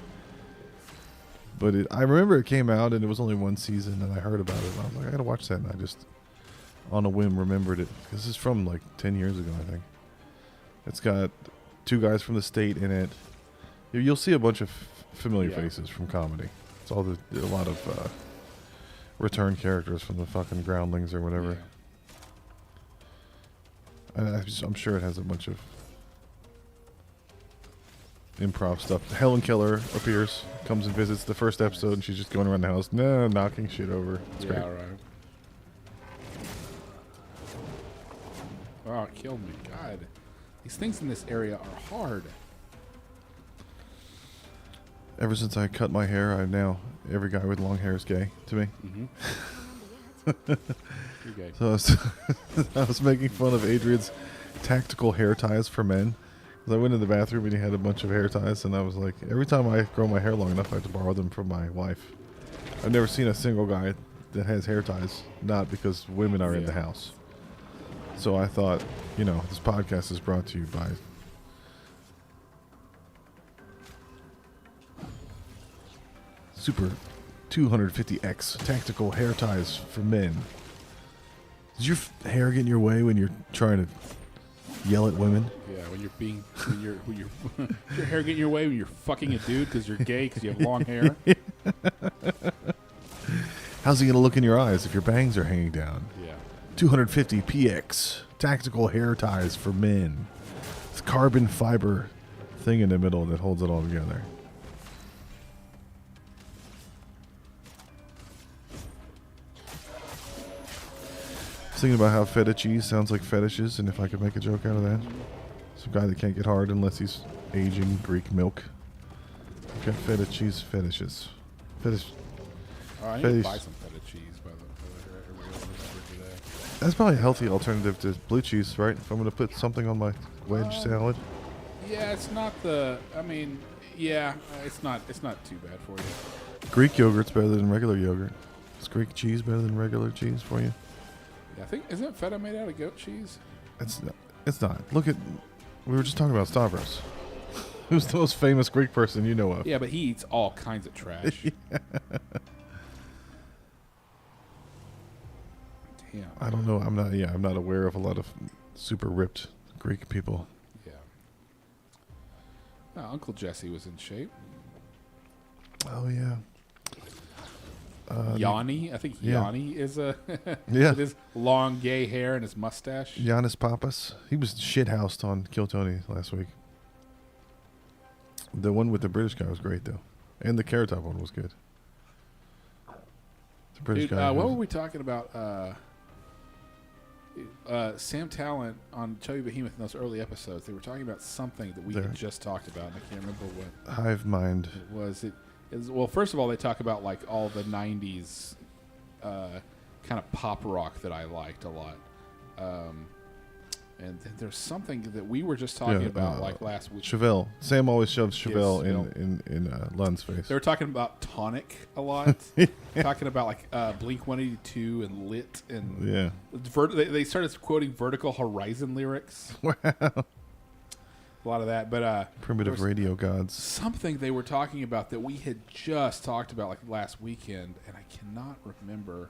But I remember it came out, and it was only one season, and I heard about it, and I was like, I gotta watch that, and I just, on a whim, remembered it. This is from like 10 years ago, I think. It's got 2 guys from the state in it. You'll see a bunch of familiar Yeah. faces from comedy. It's a lot of return characters from the fucking Groundlings or whatever. Yeah. And I'm sure it has a bunch of improv stuff. Helen Keller appears, comes and visits the first episode, and she's just going around the house, knocking shit over. It's Yeah, great. right. Oh, it killed me. God. These things in this area are hard. Ever since I cut my hair, every guy with long hair is gay to me. Mm-hmm. You're gay. So I was making fun of Adrian's tactical hair ties for men. 'Cause I went in the bathroom and he had a bunch of hair ties, and I was like, every time I grow my hair long enough, I have to borrow them from my wife. I've never seen a single guy that has hair ties, not because women are in the Yeah. house. So I thought, this podcast is brought to you by Super 250X tactical hair ties for men. Does your hair get in your way when you're trying to yell at women? Yeah, when your hair get in your way when you're fucking a dude because you're gay because you have long hair. How's he going to look in your eyes if your bangs are hanging down? Yeah. 250 PX tactical hair ties for men. It's carbon fiber thing in the middle that holds it all together. I was thinking about how feta cheese sounds like fetishes, and if I could make a joke out of that. Some guy that can't get hard unless he's aging Greek milk. Got feta cheese fetishes. Fetish. I need Fetish. to buy some feta cheese by the way. Today. That's probably a healthy alternative to blue cheese, right? If I'm going to put something on my wedge salad. Yeah, it's not the. I mean, yeah, it's not too bad for you. Greek yogurt's better than regular yogurt. Is Greek cheese better than regular cheese for you? Yeah, I think isn't feta made out of goat cheese? It's not. It's not. Look at. We were just talking about Stavros. Who's the most famous Greek person you know of? Yeah, but he eats all kinds of trash. Damn. I don't know. I'm not. Yeah, I'm not aware of a lot of super ripped Greek people. Yeah. Oh, Uncle Jesse was in shape. Oh yeah. Yanni, I think yeah. Yanni is a Yeah. with his long gay hair and his mustache. Giannis Papas. He was shithoused on Kill Tony last week. The one with the British guy was great though, and the Carrot Top one was good. The British Dude, guy. what was- were we talking about? Sam Talent on Chubby Behemoth in those early episodes. They were talking about something that we There. had just talked about, and I can't remember what Hive mind. it was. Well, first of all, they talk about like all the '90s kind of pop rock that I liked a lot. And then there's something that we were just talking Yeah, about like last week. Chevelle. Sam always shoves Chevelle Chevelle. in Lund's face. They were talking about Tonic a lot, talking about like Blink 182 and Lit, and Yeah. they started quoting Vertical Horizon lyrics. Wow. A lot of that, but Primitive there was radio gods. something they were talking about that we had just talked about like last weekend, and I cannot remember.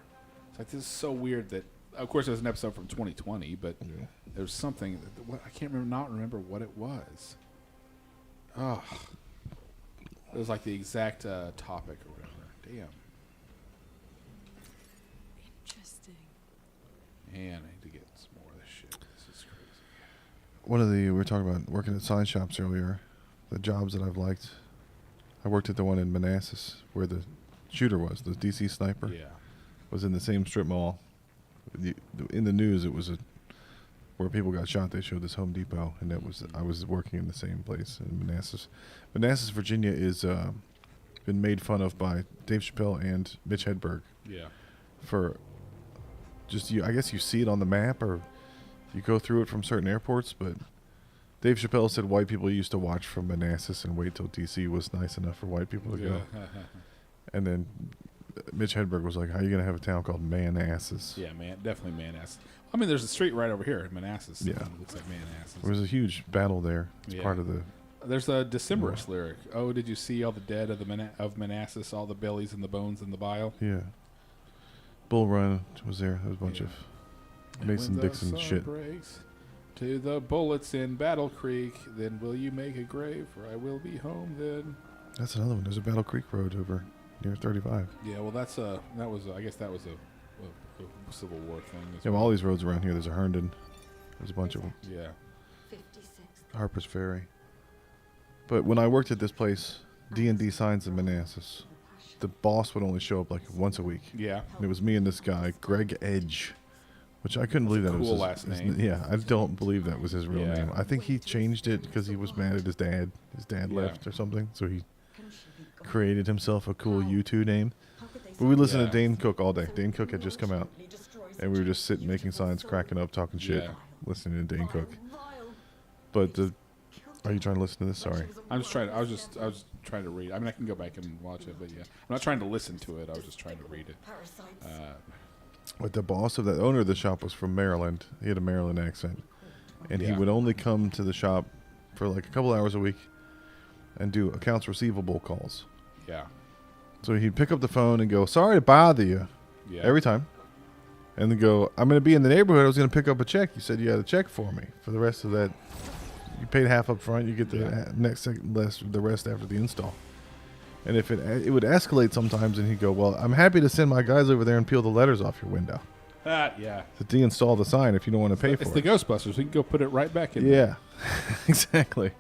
It's like this is so weird that, of course, there's an episode from 2020, but there was something that, I can't remember what it was. Oh, it was like the exact topic or whatever. Damn. Interesting. Man, I need to get some more of this shit. This is crazy. we were talking about working at sign shops earlier. The jobs that I've liked. I worked at the one in Manassas where the shooter was, the DC sniper. Yeah. Was in the same strip mall. In the news, it was where people got shot. They showed this Home Depot, and I was working in the same place in Manassas. Manassas, Virginia, is been made fun of by Dave Chappelle and Mitch Hedberg Yeah. for just I guess you see it on the map or you go through it from certain airports, but Dave Chappelle said white people used to watch from Manassas and wait till DC was nice enough for white people to go. And then Mitch Hedberg was like, "How are you gonna have a town called Manassas?" Yeah, man, definitely Manassas. I mean, there's a street right over here in Manassas. Yeah. It looks like Manassas. There was a huge battle there. It's Yeah. part of the. There's a Decemberist lyric. Oh, did you see all the dead of of Manassas, all the bellies and the bones and the bile? Yeah. Bull Run was there. There was a bunch Yeah. of And Mason when the Dixon sun shit. breaks to the bullets in Battle Creek, then will you make a grave? For I will be home then. That's another one. There's a Battle Creek Road over near 35. Yeah, well, I guess that was a Civil War thing. as Yeah, well, well. all these roads around here. There's a Herndon. There's a bunch of them. Yeah. Harper's Ferry. But when I worked at this place, D&D Signs in Manassas, the boss would only show up like once a week. Yeah. And it was me and this guy, Greg Edge, which I couldn't believe that was cool his last his name. Yeah, I don't believe that was his real Yeah. name. I think he changed it because he was mad at his dad. His dad Yeah. left or something, so he created himself a cool U2 name. But we listened Yeah. to Dane Cook all day. Dane Cook had just come out, and we were just sitting making signs, cracking up, talking shit, Yeah. listening to Dane Cook. But are you trying to listen to this? Sorry. I was just trying to read. I mean, I can go back and watch it, but yeah, I'm not trying to listen to it. I was just trying to read it. But the boss of the owner of the shop was from Maryland. He had a Maryland accent, and he Yeah. would only come to the shop for like a couple hours a week and do accounts receivable calls. Yeah. So he'd pick up the phone and go, "Sorry to bother you," Yeah. every time, and then go, "I'm going to be in the neighborhood. I was going to pick up a check. You said you had a check for me for the rest of that. You paid half up front. You get the the rest after the install." And if it would escalate sometimes, and he'd go, "Well, I'm happy to send my guys over there and peel the letters off your window Yeah. to deinstall the sign if you don't want to pay It's for the it." Ghostbusters. We can go put it right back in. there. Yeah, exactly.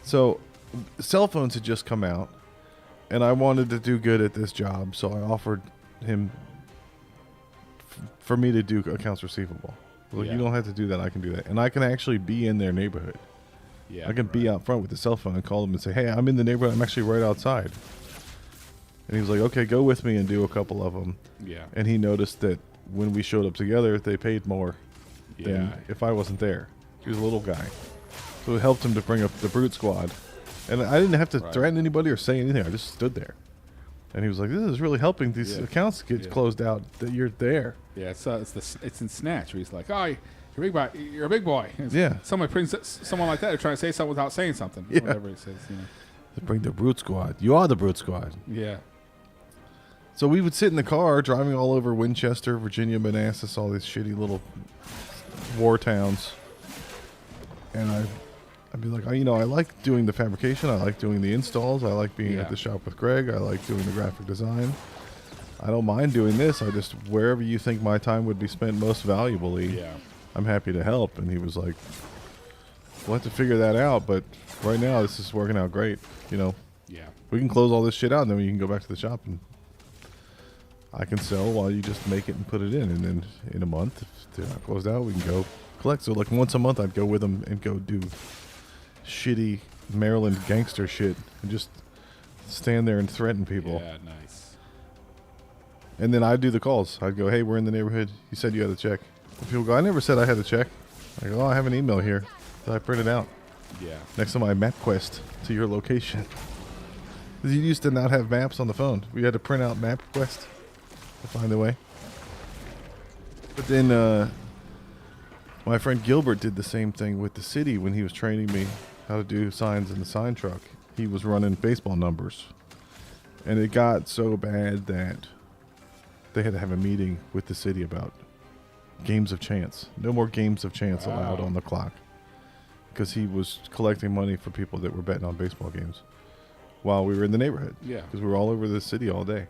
So, cell phones had just come out, and I wanted to do good at this job, so I offered him for me to do accounts receivable. Well, Yeah. you don't have to do that. I can do that, and I can actually be in their neighborhood. Yeah. I can be out front with the cell phone and call them and say, "Hey, I'm in the neighborhood. I'm actually right outside." And he was like, "Okay, go with me and do a couple of them." Yeah. And he noticed that when we showed up together, they paid more Yeah. than if I wasn't there. He was a little guy. So it helped him to bring up the Brute Squad. And I didn't have to Right. threaten anybody or say anything. I just stood there. And he was like, "This is really helping these Yeah. accounts get Yeah. closed out that you're there." Yeah. It's in Snatch where he's like, "Oh, you're a big boy. You're a big boy." And Yeah. Someone like that are trying to say something without saying something. Yeah. Whatever he says. To bring the Brute Squad. You are the Brute Squad. Yeah. So we would sit in the car driving all over Winchester, Virginia, Manassas, all these shitty little war towns. And I'd be like, I like doing the fabrication. I like doing the installs. I like being Yeah. at the shop with Greg. I like doing the graphic design. I don't mind doing this. I just, wherever you think my time would be spent most valuably, Yeah. I'm happy to help. And he was like, we'll have to figure that out. But right now, this is working out great. Yeah. We can close all this shit out, and then you can go back to the shop, and I can sell while you just make it and put it in. And then in a month, if they're not closed out, we can go collect. So like once a month, I'd go with them and go do shitty Maryland gangster shit and just stand there and threaten people. Yeah. Nice. And then I'd do the calls. I'd go, "Hey, we're in the neighborhood. You said you had a check." And people go, "I never said I had a check." I go, "Oh, I have an email here that I printed out Yeah. next to my MapQuest to your location." 'Cause you used to not have maps on the phone. We had to print out MapQuest to find the way. But then my friend Gilbert did the same thing with the city when he was training me how to do signs in the sign truck. He was running baseball numbers. And it got so bad that they had to have a meeting with the city about games of chance. No more games of chance allowed Wow. on the clock. Because he was collecting money for people that were betting on baseball games while we were in the neighborhood. Yeah. Because we were all over the city all day.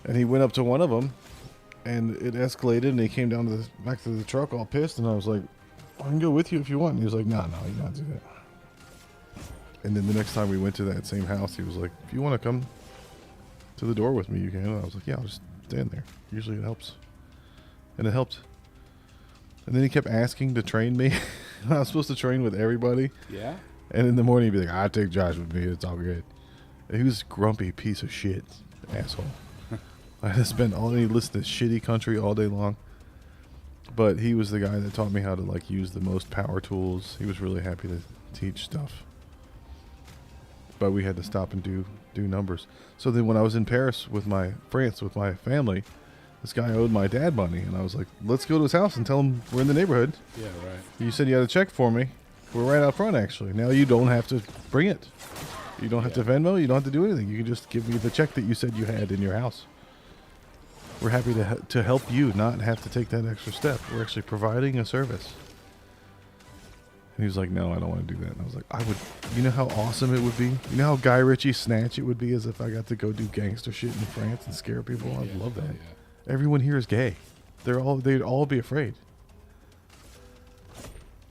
And he went up to one of them, and it escalated, and he came down to back to the truck all pissed, and I was like, I can go with you if you want. And he was like, no, you don't do that. And then the next time we went to that same house, he was like, if you want to come to the door with me, you can. And I was like, yeah, I'll just stand there. Usually it helps. And it helped. And then he kept asking to train me. I was supposed to train with everybody. Yeah. And in the morning he'd be like, I'll take Josh with me. It's all good. And he was a grumpy piece of shit. Asshole. I had to spend all day listening to shitty country all day long. But he was the guy that taught me how to like use the most power tools. He was really happy to teach stuff. But we had to stop and do numbers. So then when I was in Paris with my family, this guy owed my dad money, and I was like, let's go to his house and tell him we're in the neighborhood. Yeah, right. You said you had a check for me. We're right out front, actually. Now you don't have to bring it. You don't have to Venmo. You don't have to do anything. You can just give me the check that you said you had in your house. We're happy to help you not have to take that extra step. We're actually providing a service. And he was like, no, I don't want to do that. And I was like, I would. You know how awesome it would be? You know how Guy Ritchie Snatch it would be as if I got to go do gangster shit in France and scare people? I'd love that. Yeah. Everyone here is gay. They'd all be afraid.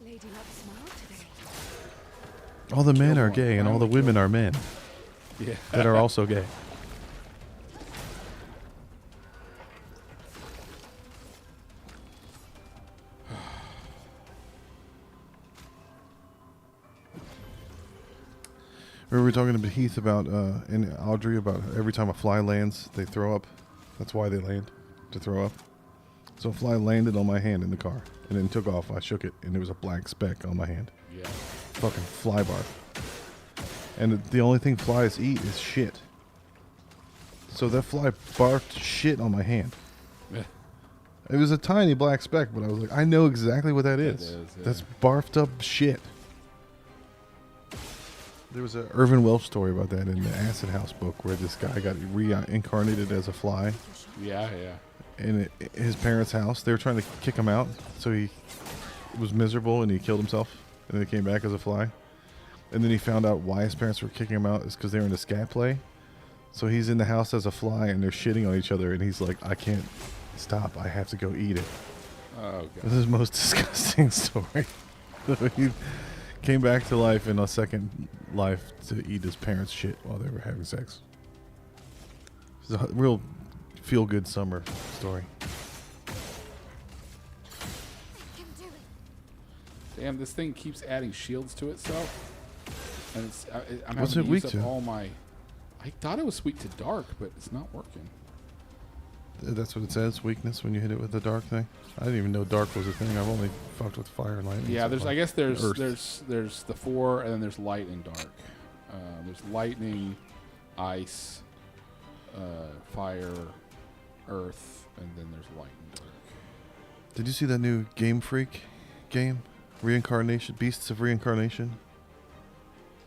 Lady Luck smiled today. All the men Kill are one. gay and all the Finally women kill are men Yeah. that are also gay. Remember we were talking to Heath about and Audrey about every time a fly lands, they throw up. That's why they land, to throw up. So a fly landed on my hand in the car and then took off. I shook it and there was a black speck on my hand. Yeah. Fucking fly barf. And the only thing flies eat is shit. So that fly barfed shit on my hand. Yeah. It was a tiny black speck, but I was like, I know exactly what that is. is, yeah. That's barfed up shit. There was an Irvin Welsh story about that in the Acid House book where this guy got reincarnated as a fly Yeah, yeah. in his parents' house. They were trying to kick him out, so he was miserable and he killed himself. And then he came back as a fly. And then he found out why his parents were kicking him out is because they were in a scat play. So he's in the house as a fly and they're shitting on each other. And he's like, I can't stop. I have to go eat it. Oh, This God. is the most disgusting story. So he came back to life in a second life to eat his parents' shit while they were having sex. It's a real feel-good summer story. Can do it. Damn, this thing keeps adding shields to itself. And it's, I'm What's having it to use weak up to? all my... I thought it was sweet to dark, but it's not working. That's what it says, weakness, when you hit it with the dark thing. I didn't even know dark was a thing. I've only fucked with fire and lightning. Yeah, so there's. far. I guess there's Earth. there's the 4, and then there's light and dark. There's lightning, ice, fire, earth, and then there's light and dark. Did you see that new Game Freak game? Reincarnation, Beasts of Reincarnation?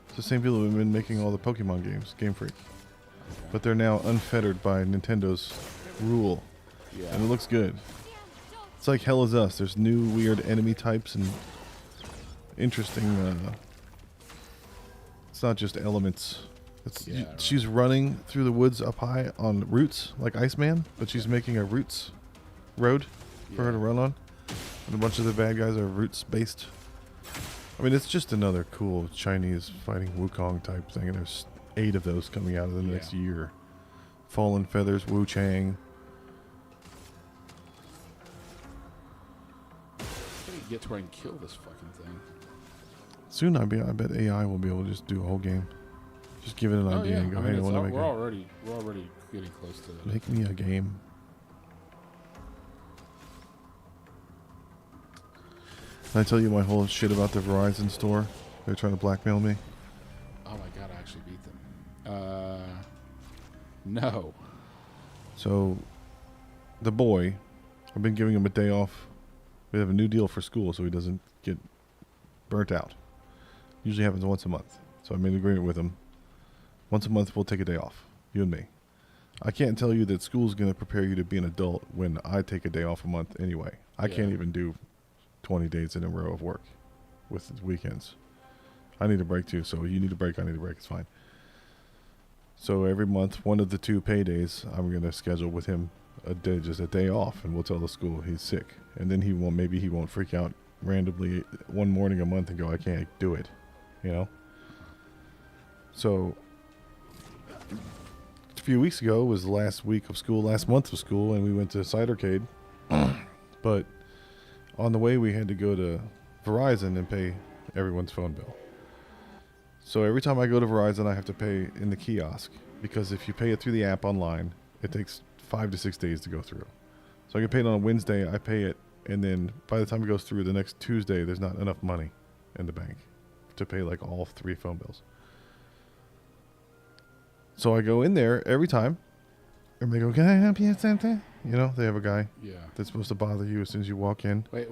It's the same people who have been making all the Pokemon games, Game Freak. Okay. But they're now unfettered by Nintendo's rule. Yeah. And it looks good. It's like Hell Is Us. There's new weird enemy types and interesting. It's not just elements. It's Yeah, right. she's running through the woods up high on roots like Iceman, but she's making a roots road for her to run on. And a bunch of the bad guys are roots based. I mean, it's just another cool Chinese fighting Wukong type thing, and there's 8 of those coming out in the next year. Fallen Feathers, Wu Chang. How do you get to where I can kill this fucking thing? Soon, I bet AI will be able to just do a whole game. Just give it an idea and go, hey, I want to make we're it. already getting close to it. Make me a game. Did I tell you my whole shit about the Verizon store? They're trying to blackmail me. Oh my god, I actually beat them. No. So, the boy, I've been giving him a day off. We have a new deal for school so he doesn't get burnt out. Usually happens once a month. So I made an agreement with him. Once a month we'll take a day off, you and me. I can't tell you that school's going to prepare you to be an adult when I take a day off a month anyway. I can't even do 20 days in a row of work with weekends. I need a break too, so you need a break, I need a break, it's fine. So every month, one of the 2 paydays, I'm going to schedule with him a day, just a day off, and we'll tell the school he's sick. And then maybe he won't freak out randomly one morning a month and go, I can't do it, you know? So a few weeks ago was the last week of school, last month of school, and we went to Cidercade. But on the way, we had to go to Verizon and pay everyone's phone bill. So every time I go to Verizon, I have to pay in the kiosk, because if you pay it through the app online, it takes 5 to 6 days to go through. So I get paid on a Wednesday, I pay it, and then by the time it goes through the next Tuesday, there's not enough money in the bank to pay like all 3 phone bills. So I go in there every time, and they go, "Can I help you with something?" You know, they have a guy Yeah. that's supposed to bother you as soon as you walk in. Wait.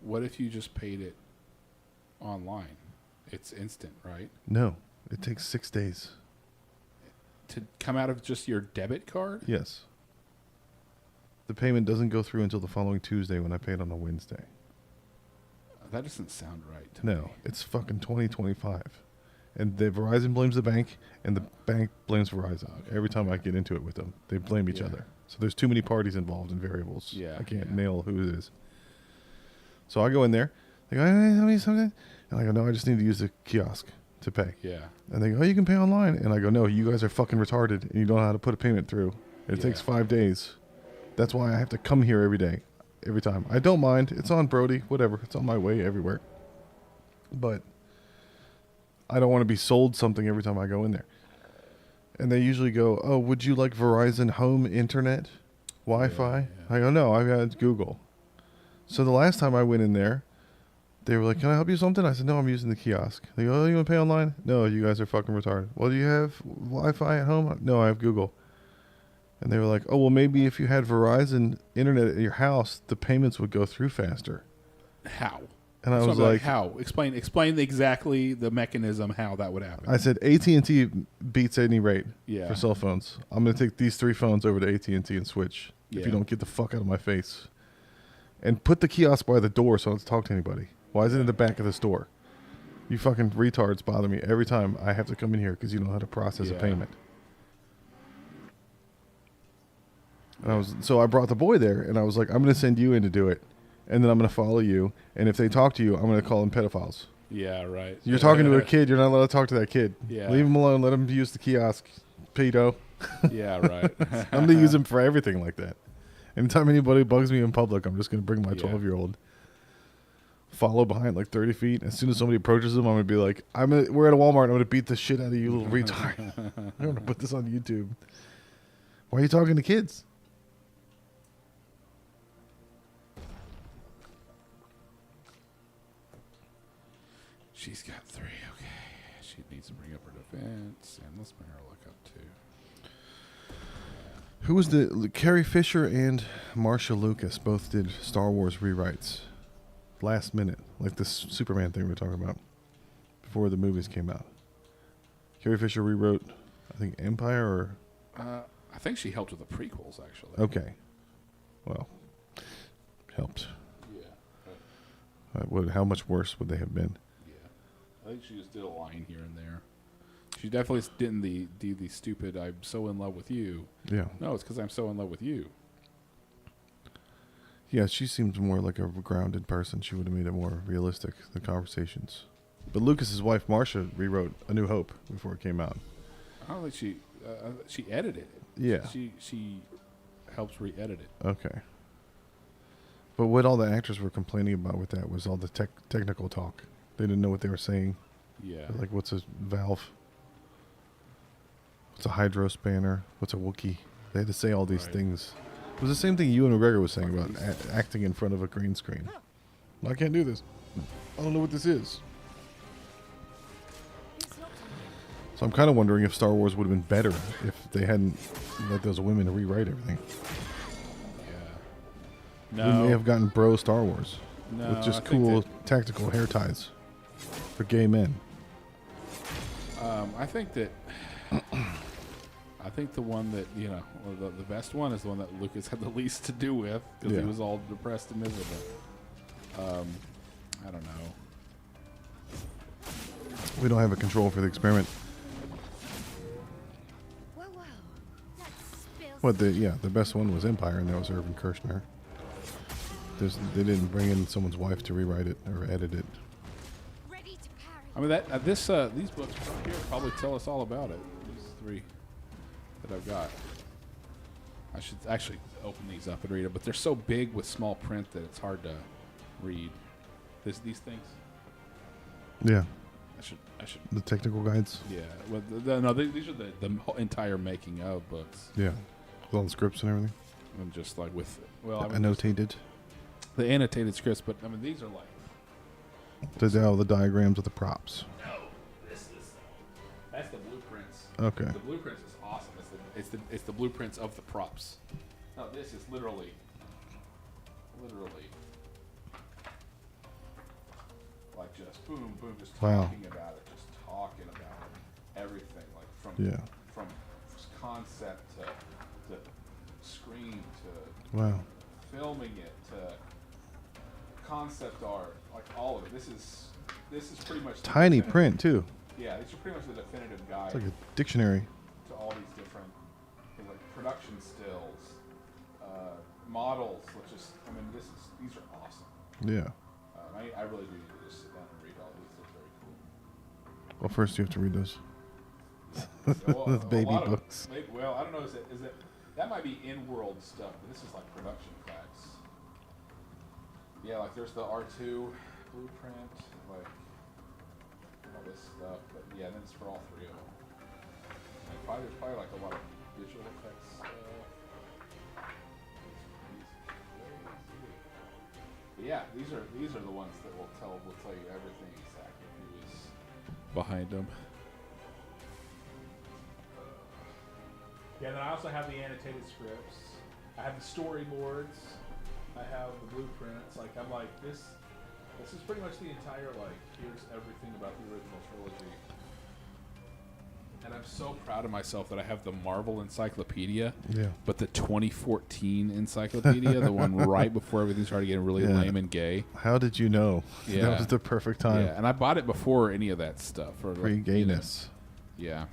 What if you just paid it online? It's instant, right? No, it takes 6 days. To come out of just your debit card? Yes. The payment doesn't go through until the following Tuesday when I pay it on a Wednesday. That doesn't sound right to No, me. it's fucking 2025. And the Verizon blames the bank, and the bank blames Verizon. Every time I get into it with them, they blame each Yeah. other. So there's too many parties involved in variables. Yeah, I can't yeah. nail who it is. So I go in there. They go, "Hey, tell me something." And I go, "No, I just need to use the kiosk to pay." Yeah. And they go, "Oh, you can pay online." And I go, "No, you guys are fucking retarded, and you don't know how to put a payment through. It Yeah. takes 5 days. That's why I have to come here every day, every time. I don't mind. It's on Brody, whatever. It's on my way everywhere. But I don't want to be sold something every time I go in there." And they usually go, "Oh, would you like Verizon home internet, Wi-Fi?" Yeah. I go, "No, I've got Google." So the last time I went in there, they were like, "Can I help you with something?" I said, "No, I'm using the kiosk." They go, "Oh, you want to pay online?" "No, you guys are fucking retarded." "Well, do you have Wi-Fi at home?" "No, I have Google." And they were like, "Oh, well, maybe if you had Verizon internet at your house, the payments would go through faster." How? And I So was I'm like, how? Explain exactly the mechanism how that would happen. I said, AT&T beats any rate Yeah. for cell phones. I'm going to take these 3 phones over to AT&T and switch if Yeah. you don't get the fuck out of my face. And put the kiosk by the door so I don't talk to anybody. Why is it in the back of the store? You fucking retards bother me every time I have to come in here because you know how to process a Yeah. payment. And so I brought the boy there, and I was like, "I'm going to send you in to do it, and then I'm going to follow you. And if they talk to you, I'm going to call them pedophiles." Yeah, right. You're talking to a kid. You're not allowed to talk to that kid. Yeah. Leave him alone. Let him use the kiosk, pedo. Yeah, right. I'm going to use him for everything like that. Anytime anybody bugs me in public, I'm just going to bring my Yeah. 12-year-old, follow behind like 30 feet. As soon as somebody approaches him, I'm going to be like, we're at a Walmart. I'm going to beat the shit out of you, little retard. I'm going to put this on YouTube. Why are you talking to kids? She's got 3. Okay. She needs to bring up her defense. And let's bring her luck up, too. Who was the Carrie Fisher and Marcia Lucas both did Star Wars rewrites last minute, like this Superman thing we were talking about before the movies came out. Carrie Fisher rewrote, I think, Empire or I think she helped with the prequels, actually. okay, well, helped. Yeah. How much worse would they have been? Yeah. I think she just did a line here and there. She definitely didn't do the stupid, "I'm so in love with you." Yeah, No, it's because I'm so in love with you. yeah. She seems more like a grounded person. She would have made it more realistic, the conversations. But Lucas's wife Marcia rewrote A New Hope before it came out. I don't think she edited it. Yeah. She helps re-edit it. Okay. But what all the actors were complaining about with that was all the technical talk. They didn't know what they were saying. Yeah. Like, what's a valve? What's a hydro spanner? What's a Wookiee? They had to say all these Right. things. It was the same thing Ewan McGregor was saying about Fuck acting in front of a green screen. I can't do this. I don't know what this is. So I'm kind of wondering if Star Wars would have been better if they hadn't let those women rewrite everything. Yeah. We may No. have gotten bro Star Wars No. with just I think cool that- tactical hair ties for gay men. I think that. I think the one that the best one is the one that Lucas had the least to do with because Yeah. he was all depressed and miserable. I don't know. We don't have a control for the experiment. Whoa, whoa. That spills. What the best one was Empire, and that was Irvin Kershner. They didn't bring in someone's wife to rewrite it or edit it. Ready to parry. I mean, these books right here probably tell us all about it. These 3 that I've got. I should actually open these up and read it, but they're so big with small print that it's hard to read. These things. Yeah, I should. the technical guides. Yeah. Well, no, these are the whole entire making of books, Yeah, with all the scripts and everything. and just like with I mean, Annotated. the annotated scripts. But I mean, these are like. The diagrams with the props. No, that's the blueprints. Okay. The blueprints is awesome. It's the blueprints of the props. No, this is literally, like just boom, boom, just Wow. talking about it, everything, like from concept to screen to Wow. filming it to concept art, like all of it. This is pretty much the Tiny definitive- print too. Yeah, these are pretty much the definitive guide It's like a dictionary. to all these different things, like production stills, models. These are awesome. Yeah. I really do need to just sit down and read all these. They're very cool. Well, first you have to read those. Well, Those baby a lot of- books. well, I don't know. Is it that might be in-world stuff, but this is like production facts. Yeah, like there's the R2 blueprint, like all this stuff. But yeah, then it's for all 3 of them. And there's probably like a lot of visual effects stuff. But yeah, these are the ones that will tell you everything exactly who is behind them. Yeah, then I also have the annotated scripts. I have the storyboards. I have the blueprints. Like I'm like this is pretty much the entire here's everything about the original trilogy. And I'm so proud of myself that I have the Marvel Encyclopedia, Yeah. but the 2014 Encyclopedia, the one right before everything started getting really Yeah. lame and gay. How did you know? Yeah. That was the perfect time. Yeah, and I bought it before any of that stuff. Pre-gayness. Yeah.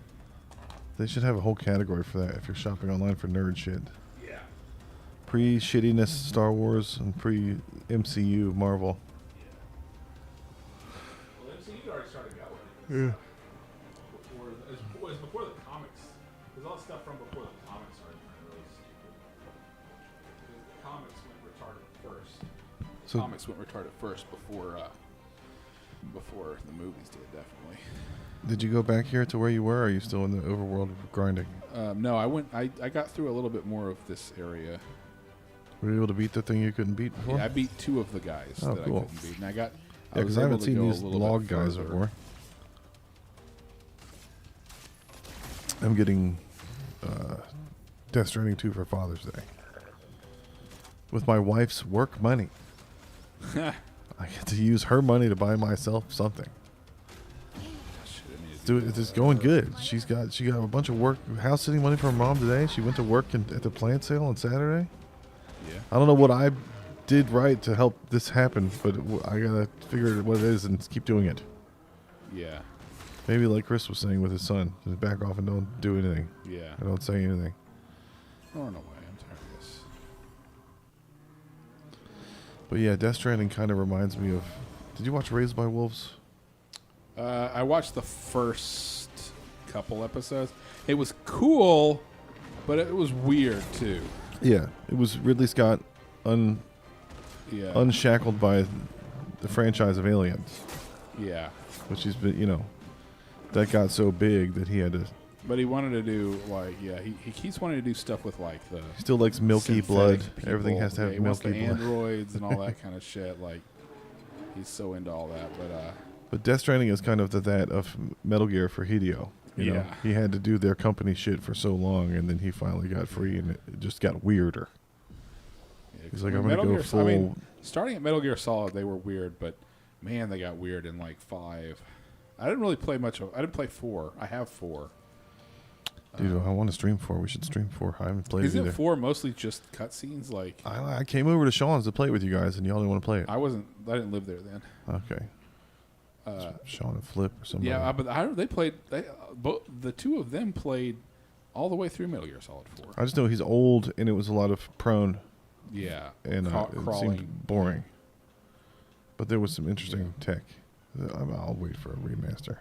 They should have a whole category for that if you're shopping online for nerd shit. Yeah. Pre-shittiness Star Wars and pre-MCU Marvel. Well, MCU already started going. Yeah. Before the comics. There's all the stuff from before the comics started getting really stupid. The comics went retarded first. So- Comics went retarded first before the movies did, definitely. Did you go back here to where you were, or are you still in the overworld grinding? No, I got through a little bit more of this area. Were you able to beat the thing you couldn't beat before? Yeah, I beat 2 of the guys Oh, that cool. I couldn't beat. And I Yeah, was because I able haven't to seen go a these little log bit guys further. before. I'm getting Death Stranding 2 for Father's Day. With my wife's work money. I get to use her money to buy myself something. Dude, it's going good. She got a bunch of work, house sitting money from her mom today. She went to work at the plant sale on Saturday. Yeah. I don't know what I did right to help this happen, but I gotta figure what it is and keep doing it. Yeah. Maybe like Chris was saying with his son, just back off and don't do anything. Yeah. I don't say anything. Oh, no way. I'm tired of this. But yeah, Death Stranding kind of reminds me of. Did you watch Raised by Wolves? I watched the first couple episodes. It was cool, but it was weird too. Yeah, it was Ridley Scott Yeah. unshackled by the franchise of Aliens, Yeah. which has been, that got so big that he had to. But he wanted to do he keeps wanting to do stuff with the He still likes milky synthetic blood. people. Everything has to have he wants milky the blood. androids and all that kind of shit. He's so into all that. But But Death Stranding is kind of that of Metal Gear for Hideo. You know, Yeah. he had to do their company shit for so long, and then he finally got free, and it just got weirder. yeah, He's like, I I'm mean, gonna go Metal Gear- full. I mean, starting at Metal Gear Solid, they were weird, but man, they got weird in 5. I didn't really play much of. I didn't play 4. I have 4. Dude, I want to stream 4. We should stream 4. I haven't played it Isn't either. 4 mostly just cutscenes? I came over to Sean's to play with you guys, and y'all didn't want to play it. I didn't live there then. Okay. Sean and Flip or something. Yeah, but they played. Both the 2 of them played all the way through Metal Gear Solid 4. I just know he's old, and it was a lot of prone. Yeah. and it Crawling. seemed boring. But there was some interesting tech. I'll wait for a remaster.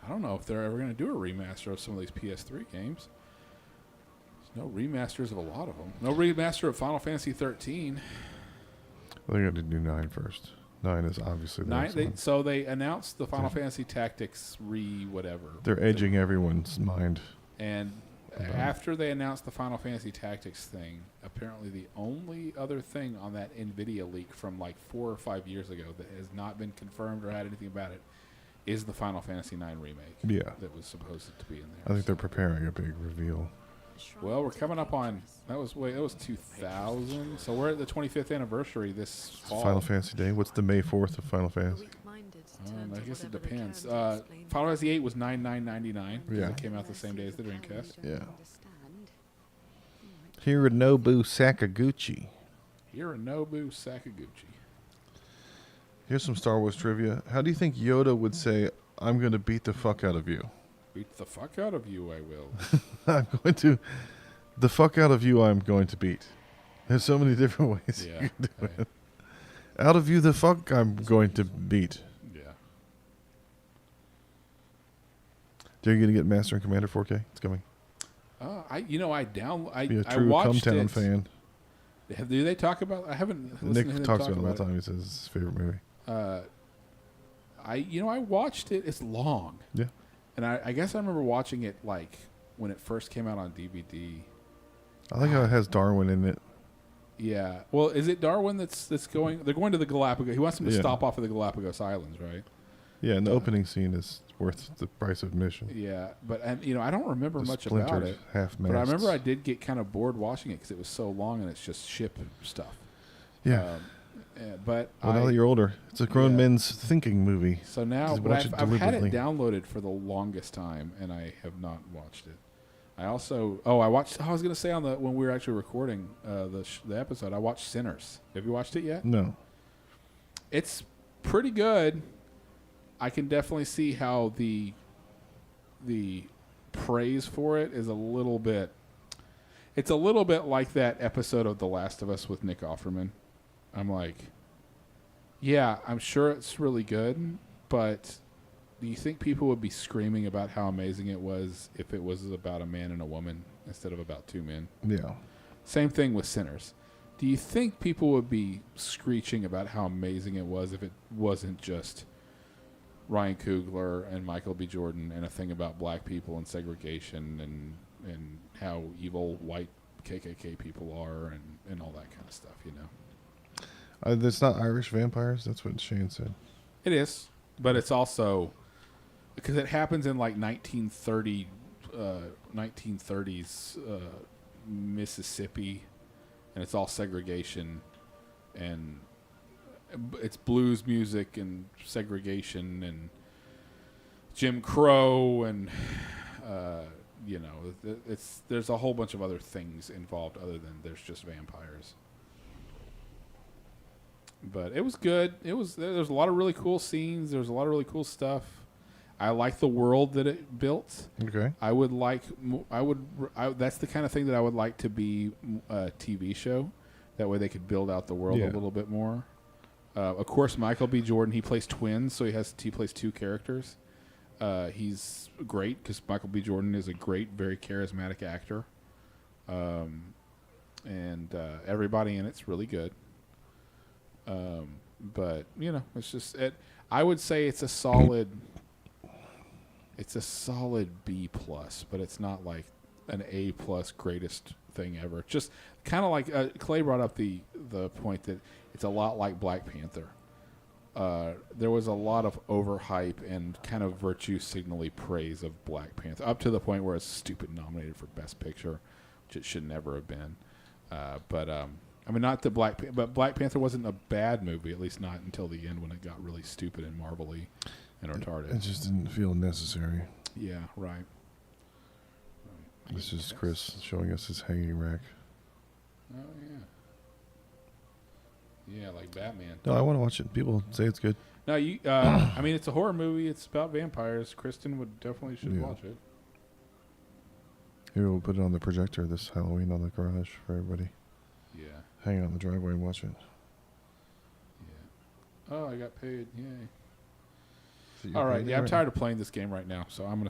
I don't know if they're ever going to do a remaster of some of these PS3 games. There's no remasters of a lot of them. No remaster of Final Fantasy 13. They got to do 9 first. 9 is obviously the next one. So they announced the Final Fantasy Tactics whatever. They're edging everyone's mind. And after they announced the Final Fantasy Tactics thing, apparently the only other thing on that NVIDIA leak from like 4 or 5 years ago that has not been confirmed or had anything about it is the Final Fantasy IX remake. Yeah. That was supposed to be in there. I think they're preparing a big reveal. Well, we're coming up on that was 2000, so we're at the 25th anniversary this fall. Final Fantasy Day. What's the May 4th of Final Fantasy? I guess it depends. Final Fantasy VIII was $99.99. Yeah. It came out the same day as the Dreamcast. Yeah. Hironobu Sakaguchi. Hironobu Sakaguchi. Here's some Star Wars trivia. How do you think Yoda would say, "I'm going to beat the fuck out of you"? Beat the fuck out of you, I will. I'm going to. The fuck out of you, I'm going to beat. There's so many different ways Yeah. you can do it. Out of you, the fuck, I'm going to beat. Yeah. Are you going to get Master and Commander 4K? It's coming. I Be a I true watched Cumtown it. fan. Do they talk about? I haven't. listened to Nick them talks talk about it all the time. He says it's his favorite movie. I watched it. It's long. Yeah. And I guess I remember watching it like when it first came out on DVD. I like how it has Darwin in it. Yeah. Well, is it Darwin that's going? They're going to the Galapagos. He wants them to Yeah. stop off at the Galapagos Islands, right? Yeah, and the opening scene is worth the price of admission. Yeah. But I don't remember The much about splintered it. half But I remember I masts. did get kind of bored watching it because it was so long and it's just ship stuff. Yeah. But Well, now that you're older, it's a grown Yeah. men's thinking movie. So now, Just but watch it I've had it deliberately. downloaded for the longest time, and I have not watched it. I also, I watched. I was going to say when we were actually recording the episode, I watched Sinners. Have you watched it yet? No. It's pretty good. I can definitely see how the praise for it is a little bit. It's a little bit like that episode of The Last of Us with Nick Offerman. I'm like, yeah, I'm sure it's really good, but do you think people would be screaming about how amazing it was if it was about a man and a woman instead of about two men? Yeah. Same thing with Sinners. Do you think people would be screeching about how amazing it was if it wasn't just Ryan Coogler and Michael B. Jordan and a thing about black people and segregation and how evil white KKK people are and all that kind of stuff, you know? It's not Irish vampires. That's what Shane said. It is, but it's also because it happens in like 1930s Mississippi, and it's all segregation, and it's blues music and segregation and Jim Crow and there's a whole bunch of other things involved other than there's just vampires. But it was good. There's a lot of really cool scenes. There's a lot of really cool stuff. I like the world that it built. Okay. That's the kind of thing that I would like to be a TV show. That way they could build out the world a little bit more. Of course, Michael B. Jordan, he plays twins, so he plays two characters. He's great because Michael B. Jordan is a great, very charismatic actor. And everybody in it's really good. But it's just I would say it's a solid B plus, but it's not like an A plus greatest thing ever. Just kind of like Clay brought up the point that it's a lot like Black Panther. There was a lot of overhype and kind of virtue signally praise of Black Panther up to the point where it's stupid nominated for Best Picture, which it should never have been. Not the but Black Panther wasn't a bad movie, at least not until the end when it got really stupid and Marvel-y and retarded. It just didn't feel necessary. Yeah, right. This is Chris showing us his hanging rack. Oh, yeah. Yeah, like Batman. No, I want to watch it. People say it's good. No, it's a horror movie. It's about vampires. Kristen should watch it. Here, we'll put it on the projector this Halloween on the garage for everybody. Yeah. hang out in the driveway and watch it. Yeah. Oh, I got paid. Yay. So you're All right. paid Yeah, I'm right? tired of playing this game right now, so I'm gonna